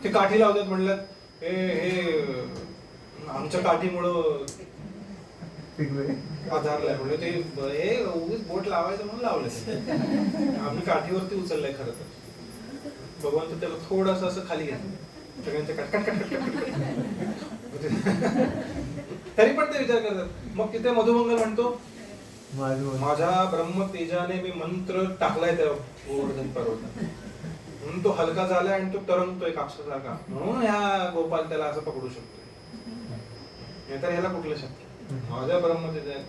ते काठी लावतात, म्हणतात हे आमच्या काठीमुळं आधारलाय, म्हणजे ते हे उगीच बोट लावायचं म्हणून लावलं. आम्ही काठीवरती उचललंय खरं तर. भगवान त्याला थोडस असं खाली घेतलं, सगळ्यांच्या तरी पण ते विचार करतात. मग तिथे मधुमंगल म्हणतो माझ्या ब्रह्म तेजाने मी मंत्र टाकलाय त्या गोवर्धन पर्वतात, म्हणून तो हलका झालाय आणि तो तरंगतोय कापसासारखा, म्हणून ह्या गोपाल त्याला असं पकडू शकतो. नाही तर ह्याला कुठलं शक्य. माझ्या ब्रह्म तेजाने.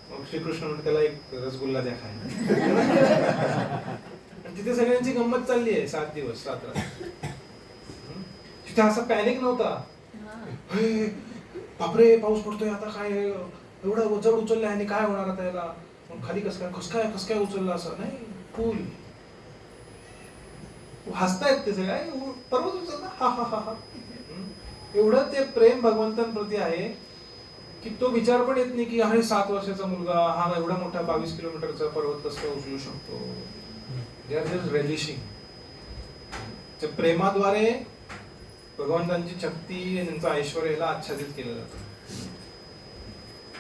मग श्रीकृष्ण म्हणतो त्याला एक रसगुल्ला द्या खायला. तिथे सगळ्यांची गंमत चालली आहे 7 दिवस 7 रात्र. तिथे असा पॅनिक नव्हता, बापरे पाऊस पडतोय आता काय, एवढं जड उचललंय आणि काय होणार आता याला, खाली कस काय उचललं, असं नाही. फुल हसतायत ते सगळे, पर्वत उचलला, हा हा हा हा. एवढं ते प्रेम भगवंतांप्रती आहे की तो विचार पण येत नाही की अरे 7 वर्षाचा मुलगा हा एवढा मोठा 22 किलोमीटरचा पर्वत कसं उचलू शकतो. They are just relishing. त्या प्रेमाद्वारे भगवंतांची शक्ती, त्यांचं ऐश्वर्य याला आच्छादित केलं जातं.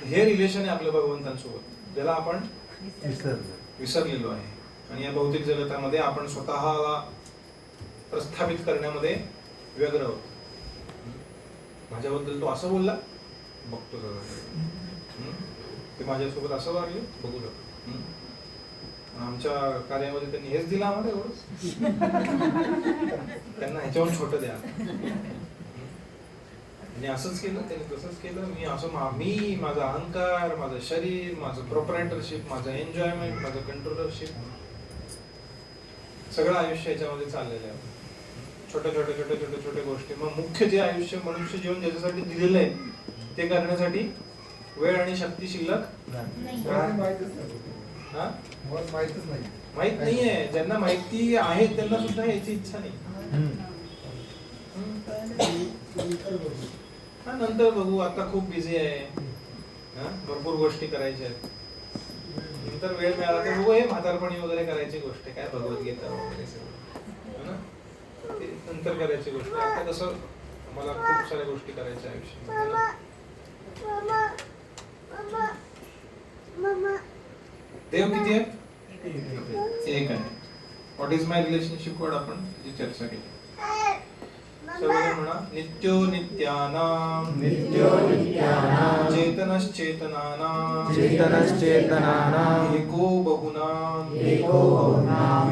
हे रिलेशन आहे आपलं भगवंतांसोबत, ज्याला आपण विसरलेलो आहे. आणि या भौतिक जगतामध्ये आपण स्वतःला प्रस्थापित करण्यामध्ये व्यग्र आहोत. माझ्याबद्दल तो असं बोलला, बघतो ते माझ्यासोबत असं वागले, बघू शकतो. आमच्या कार्यामध्ये त्यांनी हेच दिलं आम्हाला, एवढंच. त्यांना ह्याच्याहून छोटं द्या. त्यांनी असंच केलं, त्यांनी तसंच केलं, मी असं, मी माझा अहंकार, माझं शरीर, माझं प्रोप्रायटरशिप, माझं एन्जॉयमेंट, माझं कंट्रोलरशिप, सगळं आयुष्य याच्यामध्ये चाललेलं आहे. छोट्या गोष्टी. मग मुख्य जे आयुष्य, मनुष्य जीवन ज्याच्यासाठी दिलेलं आहे ते करण्यासाठी वेळ आणि शक्ती शिल्लक माहित नाहीये. ज्यांना माहिती आहे त्यांना सुद्धा याची इच्छा नाही. नंतर बघू, आता खूप बिझी आहे, भरपूर गोष्टी करायच्या आहेत, नंतर वेळ मिळाला तर बघू. हे म्हातारपणी वगैरे करायची गोष्ट, काय भगवद्गीता वगैरे सगळं नंतर करायची गोष्ट. आता कसं मला खूप साऱ्या गोष्टी करायच्या आयुष्यात. देव किती आहे? एक आहे. व्हॉट इज माय रिलेशनशिप वर आपण जी चर्चा केली. सर्वजण म्हणा, नित्यो नित्यानां चेतनश्चेतनानां एको बहुनां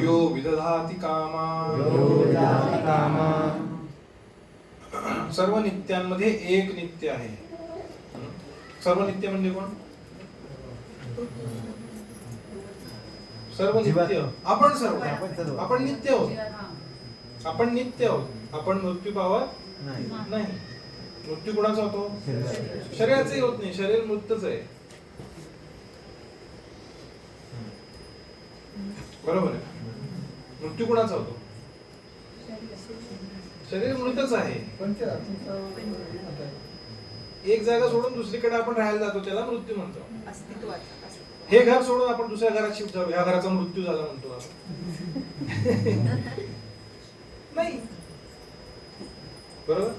यो विदधाति कामान्. सर्व नित्यांमध्ये एक नित्य आहे. सर्व नित्य म्हणजे कोण? सर्व नित्य आपण, सर्व आपण नित्य आहोत. आपण नित्य आहोत. आपण मृत्यू पावत नाही. मृत्यू कुणाचा होतो? शरीराचाही होत नाही. शरीर मृतच आहे. बरोबर आहे. मृत्यू कुणाचा होतो? शरीर मृतच आहे. एक जागा सोडून दुसरीकडे आपण राहायला जातो त्याला मृत्यू म्हणतो. अस्तित्वाचा हे घर सोडून आपण दुसऱ्या घरात शिफ्ट झालो, ह्या घराचा मृत्यू झाला म्हणतो आपण. नाही, बरोबर.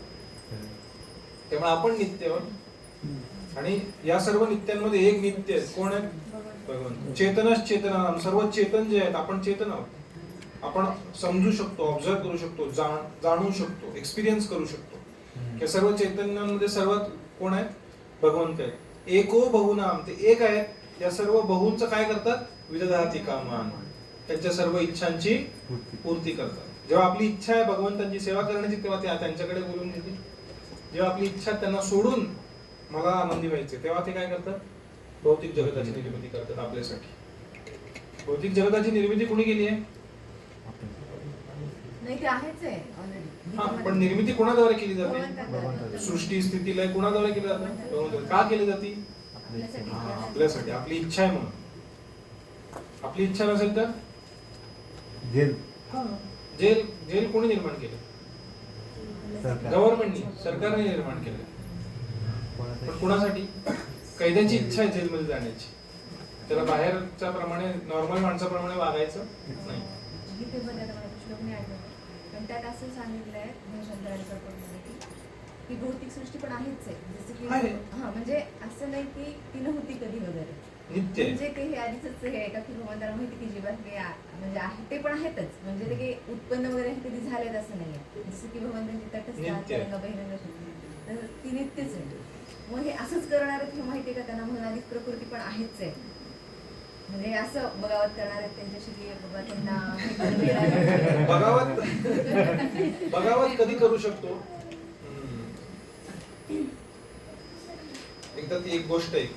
त्यामुळे आपण नित्य आहोत आणि या सर्व नित्यांमध्ये एक नित्य आहे. कोण आहे? भगवान. चेतनच चेतना, सर्व चेतन जे आहेत आपण चेतन आहोत. आपण समजू शकतो, ऑब्झर्व करू शकतो, जाणू शकतो, एक्सपिरियन्स करू शकतो. या सर्व चैतन्यांमध्ये सर्वात कोण आहे? भगवंत आहे. एको बहुनाम, ते एक आहेत. या सर्व बहुंचं काय करतात? विदधाती कामान, त्यांच्या सर्व इच्छांची पूर्ती करतात. जेव्हा आपली इच्छा आहे भगवंतांची सेवा करण्याची तेव्हा ते त्यांच्याकडे बोलून घेतील. जेव्हा आपली इच्छा त्यांना सोडून मला आनंदी व्हायचे तेव्हा ते काय करतात? भौतिक जगताची निर्मिती करतात आपल्यासाठी. भौतिक जगताची निर्मिती कोणी केली आहे? नाही, ते आहेच आहे ऑलरेडी. हा, पण निर्मिती कोणाद्वारे केली जाते? सृष्टी स्थिती लय कोणाद्वारे केली जाते? भगवंताद्वारे. का केली जाते? आपल्यासाठी. आपली इच्छा आहे म्हणून. आपली इच्छा नसेल तर जेल. जेल जेल कोणी निर्माण केलं? गव्हर्नमेंटनी, सरकारने निर्माण केलं. पण कुणासाठी? कैद्याची इच्छा आहे जेलमध्ये जाण्याची. त्याला बाहेरच्या प्रमाणे नॉर्मल माणसाप्रमाणे वागायचं नाही. गीतेमध्ये आता मला श्लोक नाही आठवत, पण त्यात असं सांगितलंय शंकराचार्य की भौतिक सृष्टी पण आहेच आहे. जसं की आहे. हा, म्हणजे असं नाही की ती नव्हती कधी वगैरे. नित्य आहे. म्हणजे ते हे आधीच हे आहे का की भगवंताला माहिती की जीवात हे म्हणजे आहे ते पण आहेतच. म्हणजे ते काही उत्पन्न वगैरे कधी झालेत असं नाहीये. जसं की भगवंतांची तटस्थ नित्य आहे. तरंग बहिरंग शक्ती, तर ती नित्यच आहे. मग हे असंच करणार आहेत हे माहितीये का त्यांना? म्हणून आधीच प्रकृती पण आहेच आहे. म्हणजे असं बगावत करणार आहेत त्यांच्याशी की बाबा त्यांना बगावत कधी करू शकतो? एकदा ती एक गोष्ट एक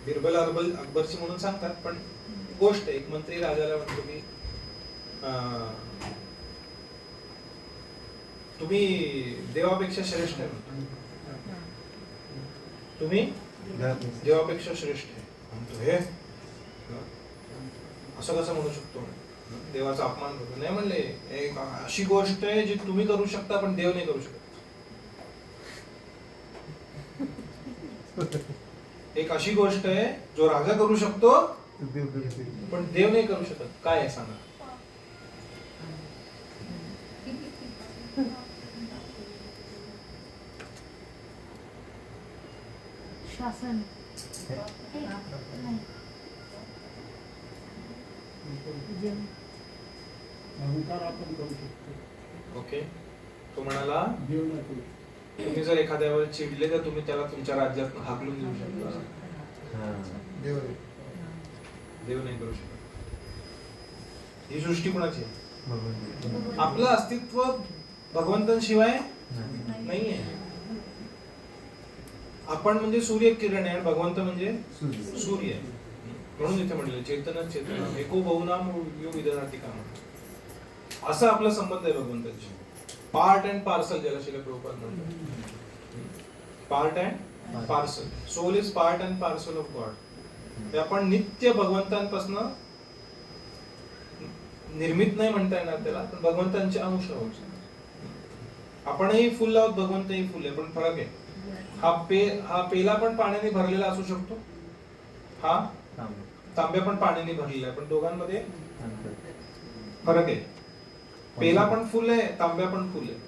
बिरबल अकबरची म्हणून सांगतात, पण गोष्ट एक मंत्री राजाला म्हणतो की तुम्ही देवापेक्षा श्रेष्ठ आहे म्हणतो. तुम्ही देवापेक्षा श्रेष्ठ आहे म्हणतो. हे असं कसं म्हणू शकतो? देवाचा अपमान करतो. नाही म्हणले, एक अशी गोष्ट आहे जी तुम्ही करू शकता पण देव नाही करू शकत. एक अशी गोष्ट आहे जो राजा करू शकतो पण देव नाही करू शकत. काय आहे सांगा? शासन. ओके. तो म्हणाला तुम्ही जर एखाद्यावर चिडले तर तुम्ही त्याला तुमच्या राज्यात हाकलून देऊ शकता. देव नाही करू शकत. ही सृष्टी कोणाची आहे? आपलं अस्तित्व भगवंतांशिवाय नाहीये. आपण म्हणजे सूर्य किरण आहे, भगवंत म्हणजे सूर्य आहे. म्हणून इथे म्हणले चेतन चेतन एको बहुनाम यो विदधाती कामं. असा आपला संबंध आहे भगवंतांशी. पार्ट अँड पार्सल, ज्याला श्रील प्रभुपाद म्हणतात. Part and parcel. Soul is part and parcel of God. ते आपण नित्य भगवंतांपासून निर्मित नाही म्हणता येणार त्याला, पण भगवंतांचे अंश आहोत. आपणही फुल आहोत, भगवंतही फुल आहे, पण फरक आहे. हा पेला पण पाण्याने भरलेला असू शकतो, हा तांब्या पण पाण्याने भरलेला आहे, पण दोघांमध्ये फरक आहे. पेला पण फुल आहे, तांब्या पण फुल आहे.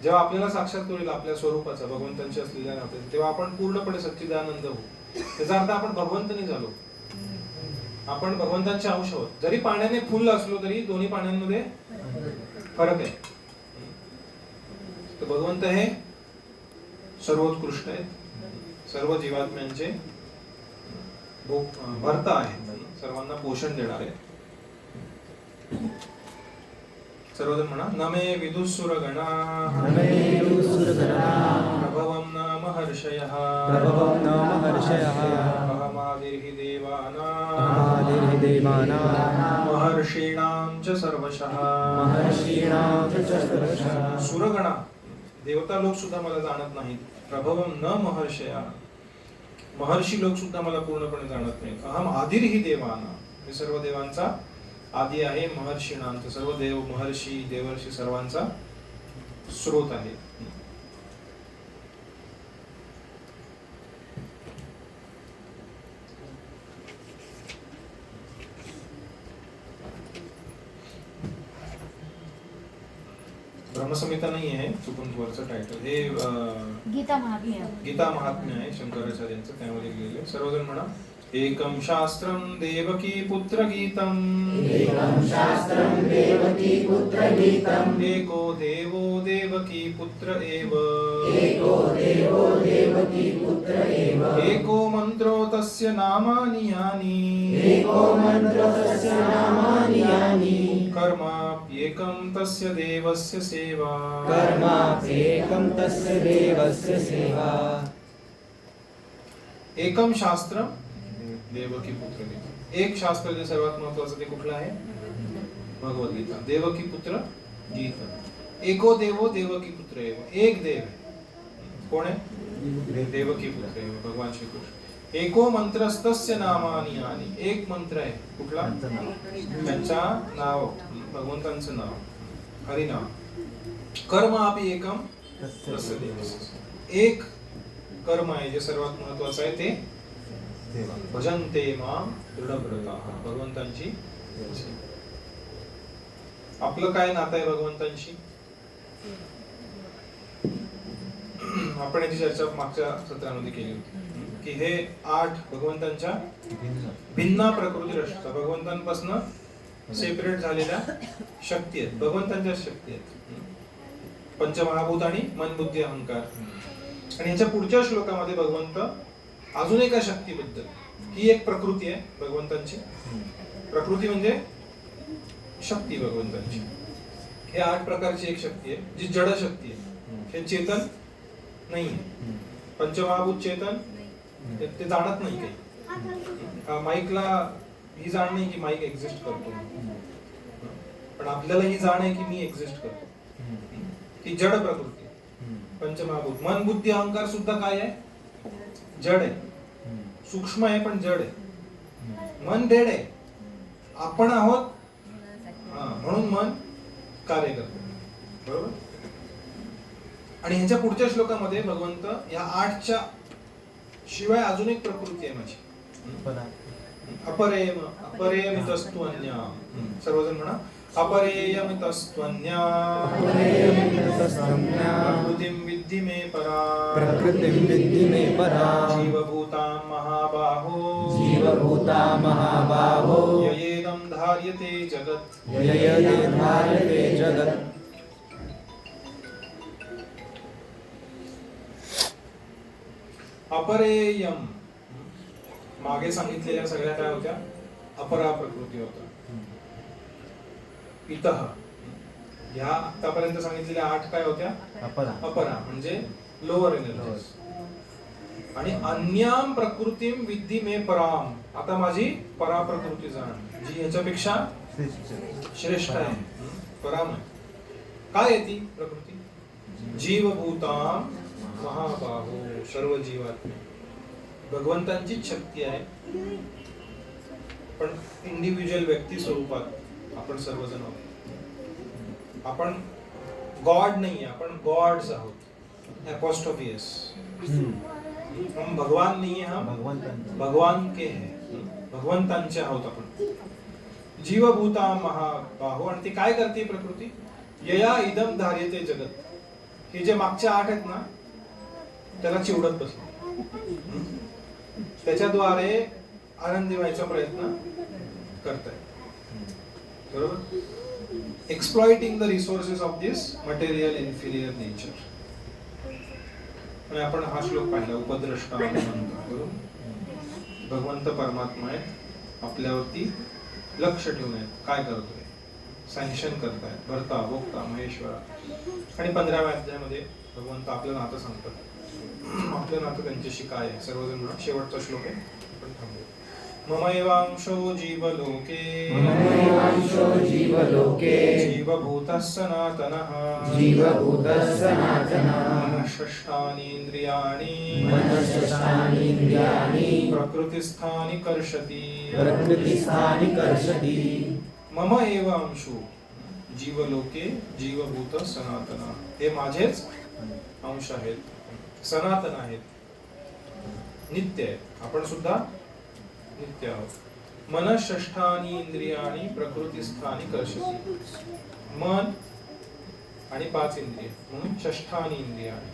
जेव्हा आपल्याला साक्षात होईल आपल्या स्वरूपाचा, भगवंतांची असलेल्या नात्याचा, तेव्हा आपण पूर्णपणे सच्चिदानंद होऊ. त्याचा अर्थ आपण भगवंत नाही झालो, आपण भगवंतांचे अंश आहोत. जरी पाण्याने फुल असलो तरी दोन्ही पाण्यांमध्ये फरक आहे. तर भगवंत हे सर्वोत्कृष्ट आहेत, सर्व जीवात्म्यांचे भर्ता आहेत, सर्वांना पोषण देणारे. सर्वजण म्हणा, नमे विदुसुर गणा प्रभवं न महर्षयः अहमादिर्हि देवानां महर्षीणां च सर्वशः. सुरगणा देवता लोक सुद्धा मला जाणत नाहीत. प्रभवं न महर्षया महर्षी लोक सुद्धा मला पूर्णपणे जाणत नाहीत. अहम आदिर्हि देवानां हे सर्व देवांचा आदी आहे. महर्षीणांचा, सर्व देव महर्षी देवर्षी सर्वांचा स्रोत आहे. ब्रह्मसंहिता नाही आहे, चुकून वरचं टायटल हे गीता महात्म्य. गीता महात्म्य आहे शंकराचार्यांचं, त्यामध्ये लिहिलेलं. सर्वजण म्हणा, एकम शास्त्रम देवकी पुत्र गीतम, एकम शास्त्रम देवकी पुत्र गीतम, एको देवो देवकी पुत्र एव, एको देवो देवकी पुत्र एव, एको मंत्रो तस्य नामानि यानि, एको मंत्र तस्य नामानि यानि, कर्माप्येकं तस्य देवस्य सेवा, कर्माप्येकं तस्य देवस्य सेवा. एकम शास्त्र देवकी पुत्र गीता. एक शास्त्र जे सर्वात महत्वाचं ते कुठलं आहे? भगवद्गीता. देवकी पुत्र गीता. एको देवो देवकी पुत्र एव, एक देव आहे. कोण आहे? देवकी पुत्र एव, भगवान श्री कृष्ण. एको मंत्रस्तस्य नामानि यानि, एक मंत्र आहे. कुठला? त्यांचा नाव, भगवंतांचं नाव, हरिनाम. कर्म अपि एकम तस्य देवस्य, एक कर्म आहे जे सर्वात महत्वाचं आहे ते भजन्ते मां दृढव्रताः, भगवंतांची. आपलं काय नातं आहे भगवंतांशी? आपण याची चर्चा मागच्या सत्रामध्ये केली होती की हे 8 भगवंतांच्या भिन्न प्रकृती रचना, भगवंतांपासून सेपरेट झालेल्या शक्ती आहेत, भगवंतांच्या शक्ती आहेत. पंचमहाभूत आणि मन बुद्धी अहंकार. आणि ह्याच्या पुढच्या श्लोकामध्ये भगवंत अजून एका शक्तीबद्दल, ही एक प्रकृती आहे भगवंतांची. प्रकृती म्हणजे शक्ती भगवंतांची. हे 8 प्रकारची एक शक्ती आहे जी जड शक्ती आहे. हे चेतन नाही. पंचमहाभूत चेतन ते जाणत नाही काही. माईकला ही जाण नाही की माईक एक्झिस्ट करतो, पण आपल्याला ही जाण आहे की मी एक्झिस्ट करतो. ही जड प्रकृती. पंचमहाभूत. मन बुद्धी अहंकार सुद्धा काय आहे? जड आहे. सूक्ष्म आहे पण जड आहे. मन डेड आहे, आपण आहोत म्हणून मन कार्य करतो. बरोबर. आणि ह्याच्या पुढच्या श्लोकामध्ये भगवंत या 8च्या शिवाय अजून एक प्रकृती आहे माझी. अपरेम अपरेयमितस्त्वन्या. सर्वजण म्हणा, अपरेयमितस्त्वन्या, प्रकृतिं विद्धि मे परा, प्रकृतिं विद्धि मे परा, जीवभूतां महाबाहो, जीवभूता महाबाहो, ययेदं धार्यते जगत्, ययेदं धार्यते जगत्. अपरेयम, मागे सांगितलेल्या सगळ्या काय होत्या? अपरा प्रकृती होत्या. इतः, ह्या आतापर्यंत सांगितलेल्या 8 काय होत्या? अपरा म्हणजे लोअर एनर्जी. आणि अन्याम प्रकृतीम विद्धि मे पराम, आता माझी परा प्रकृती जाण, जी ह्याच्यापेक्षा श्रेष्ठ आहे, पराम आहे. काय आहे ती प्रकृती? जीवभूताम महाबाहो, सर्व जीवात्मे. भगवंतांचीच शक्ती आहे, पण इंडिव्हिज्युअल व्यक्ती स्वरूपात आपण सर्वजण आहोत. आपण गॉड नाही, आपण गॉड्स आहोत. Apostrophe S. हम भगवान नाही आहे, हम भगवान के है, भगवंतांचे आहोत आपण. जीवभूता महाबाहो. आणि ती काय करते प्रकृती? यया इदम धार्यते जगत. हे जे मागचे 8 आहेत ना, त्याला चिवडत बसले, त्याच्याद्वारे आनंदी व्हायचा प्रयत्न करताय. बरोबर. Exploiting the resources of this material inferior nature. आणि आपण हा श्लोक पाहिला, उपद्रष्टा म्हणतो. भगवंत परमात्मा आहे, आपल्यावरती लक्ष ठेवून आहेत, काय करतोय, सँक्शन करताय, भरता भोगता महेश्वरा. आणि 15व्या अध्यायामध्ये भगवंत आपलं नातं सांगतात. आपलं नातं त्यांच्याशी काय आहे? सर्वजण म्हणा, शेवटचा श्लोक आहे, आपण थांबू. मम एवांशो जीवलोके ममैवांशो जीवलोके जीवभूतः सनातनः जीवभूतः सनातनः मनःषष्ठानीन्द्रियाणि मनःषष्ठानीन्द्रियाणि प्रकृतिस्थानि कर्षति प्रकृतिस्थानि कर्षति मम एवांशो जीवलोके जीवभूत सनातन, हे माझेच अंश आहेत, सनातन आहेत, नित्य आहेत. आपण सुद्धा नित्य आहोत. मनःषष्ठानी इंद्रियाणी प्रकृतिस्थानी कर्षति. मन आणि 5 इंद्रिय म्हणून षष्ठानी इंद्रियाणी,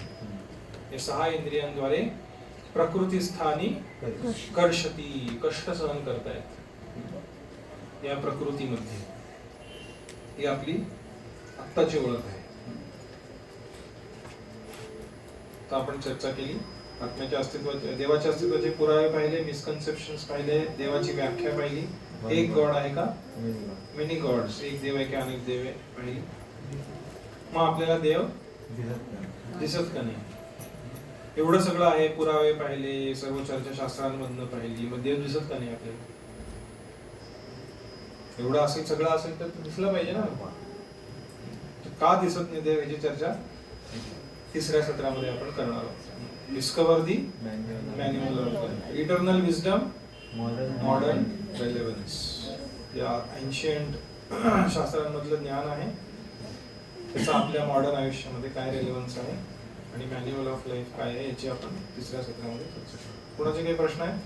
हे 6 इंद्रियांद्वारे प्रकृतिस्थानी कर्षति, कष्ट सहन करतायत या प्रकृतीमध्ये. ही आपली आत्ताची ओळख आहे. तर आपण चर्चा केली आत्म्याच्या अस्तित्वाचे, देवाच्या अस्तित्वाचे पुरावे पाहिले, मिसकन्सेप्शन्स पाहिले, देवाची व्याख्या पाहिली. एक गॉड आहे का, मेनी गॉड्स, एक देव आहे की अनेक देव आहे पाहिली. मग आपल्याला देव दिसत का नाही? एवढं सगळं आहे, पुरावे पाहिले, सर्व चर्चाशास्त्रांमधनं पाहिली, मग देव दिसत का नाही आपल्याला? एवढं असेल, सगळं असेल तर दिसलं पाहिजे ना. का दिसत नाही देव याची चर्चा 3ऱ्या सत्रामध्ये आपण करणार आहोत. डिस्कवर दी manual of eternal wisdom, modern relevance. या एन्शियंट शास्त्रांमधलं ज्ञान आहे, त्याचा आपल्या मॉडर्न आयुष्यामध्ये काय रेलेव्हन्स आहे आणि मॅन्युअल ऑफ लाईफ काय आहे याची आपण 3ऱ्या सत्रामध्ये चर्चा करू. कोणाचे काही प्रश्न आहेत?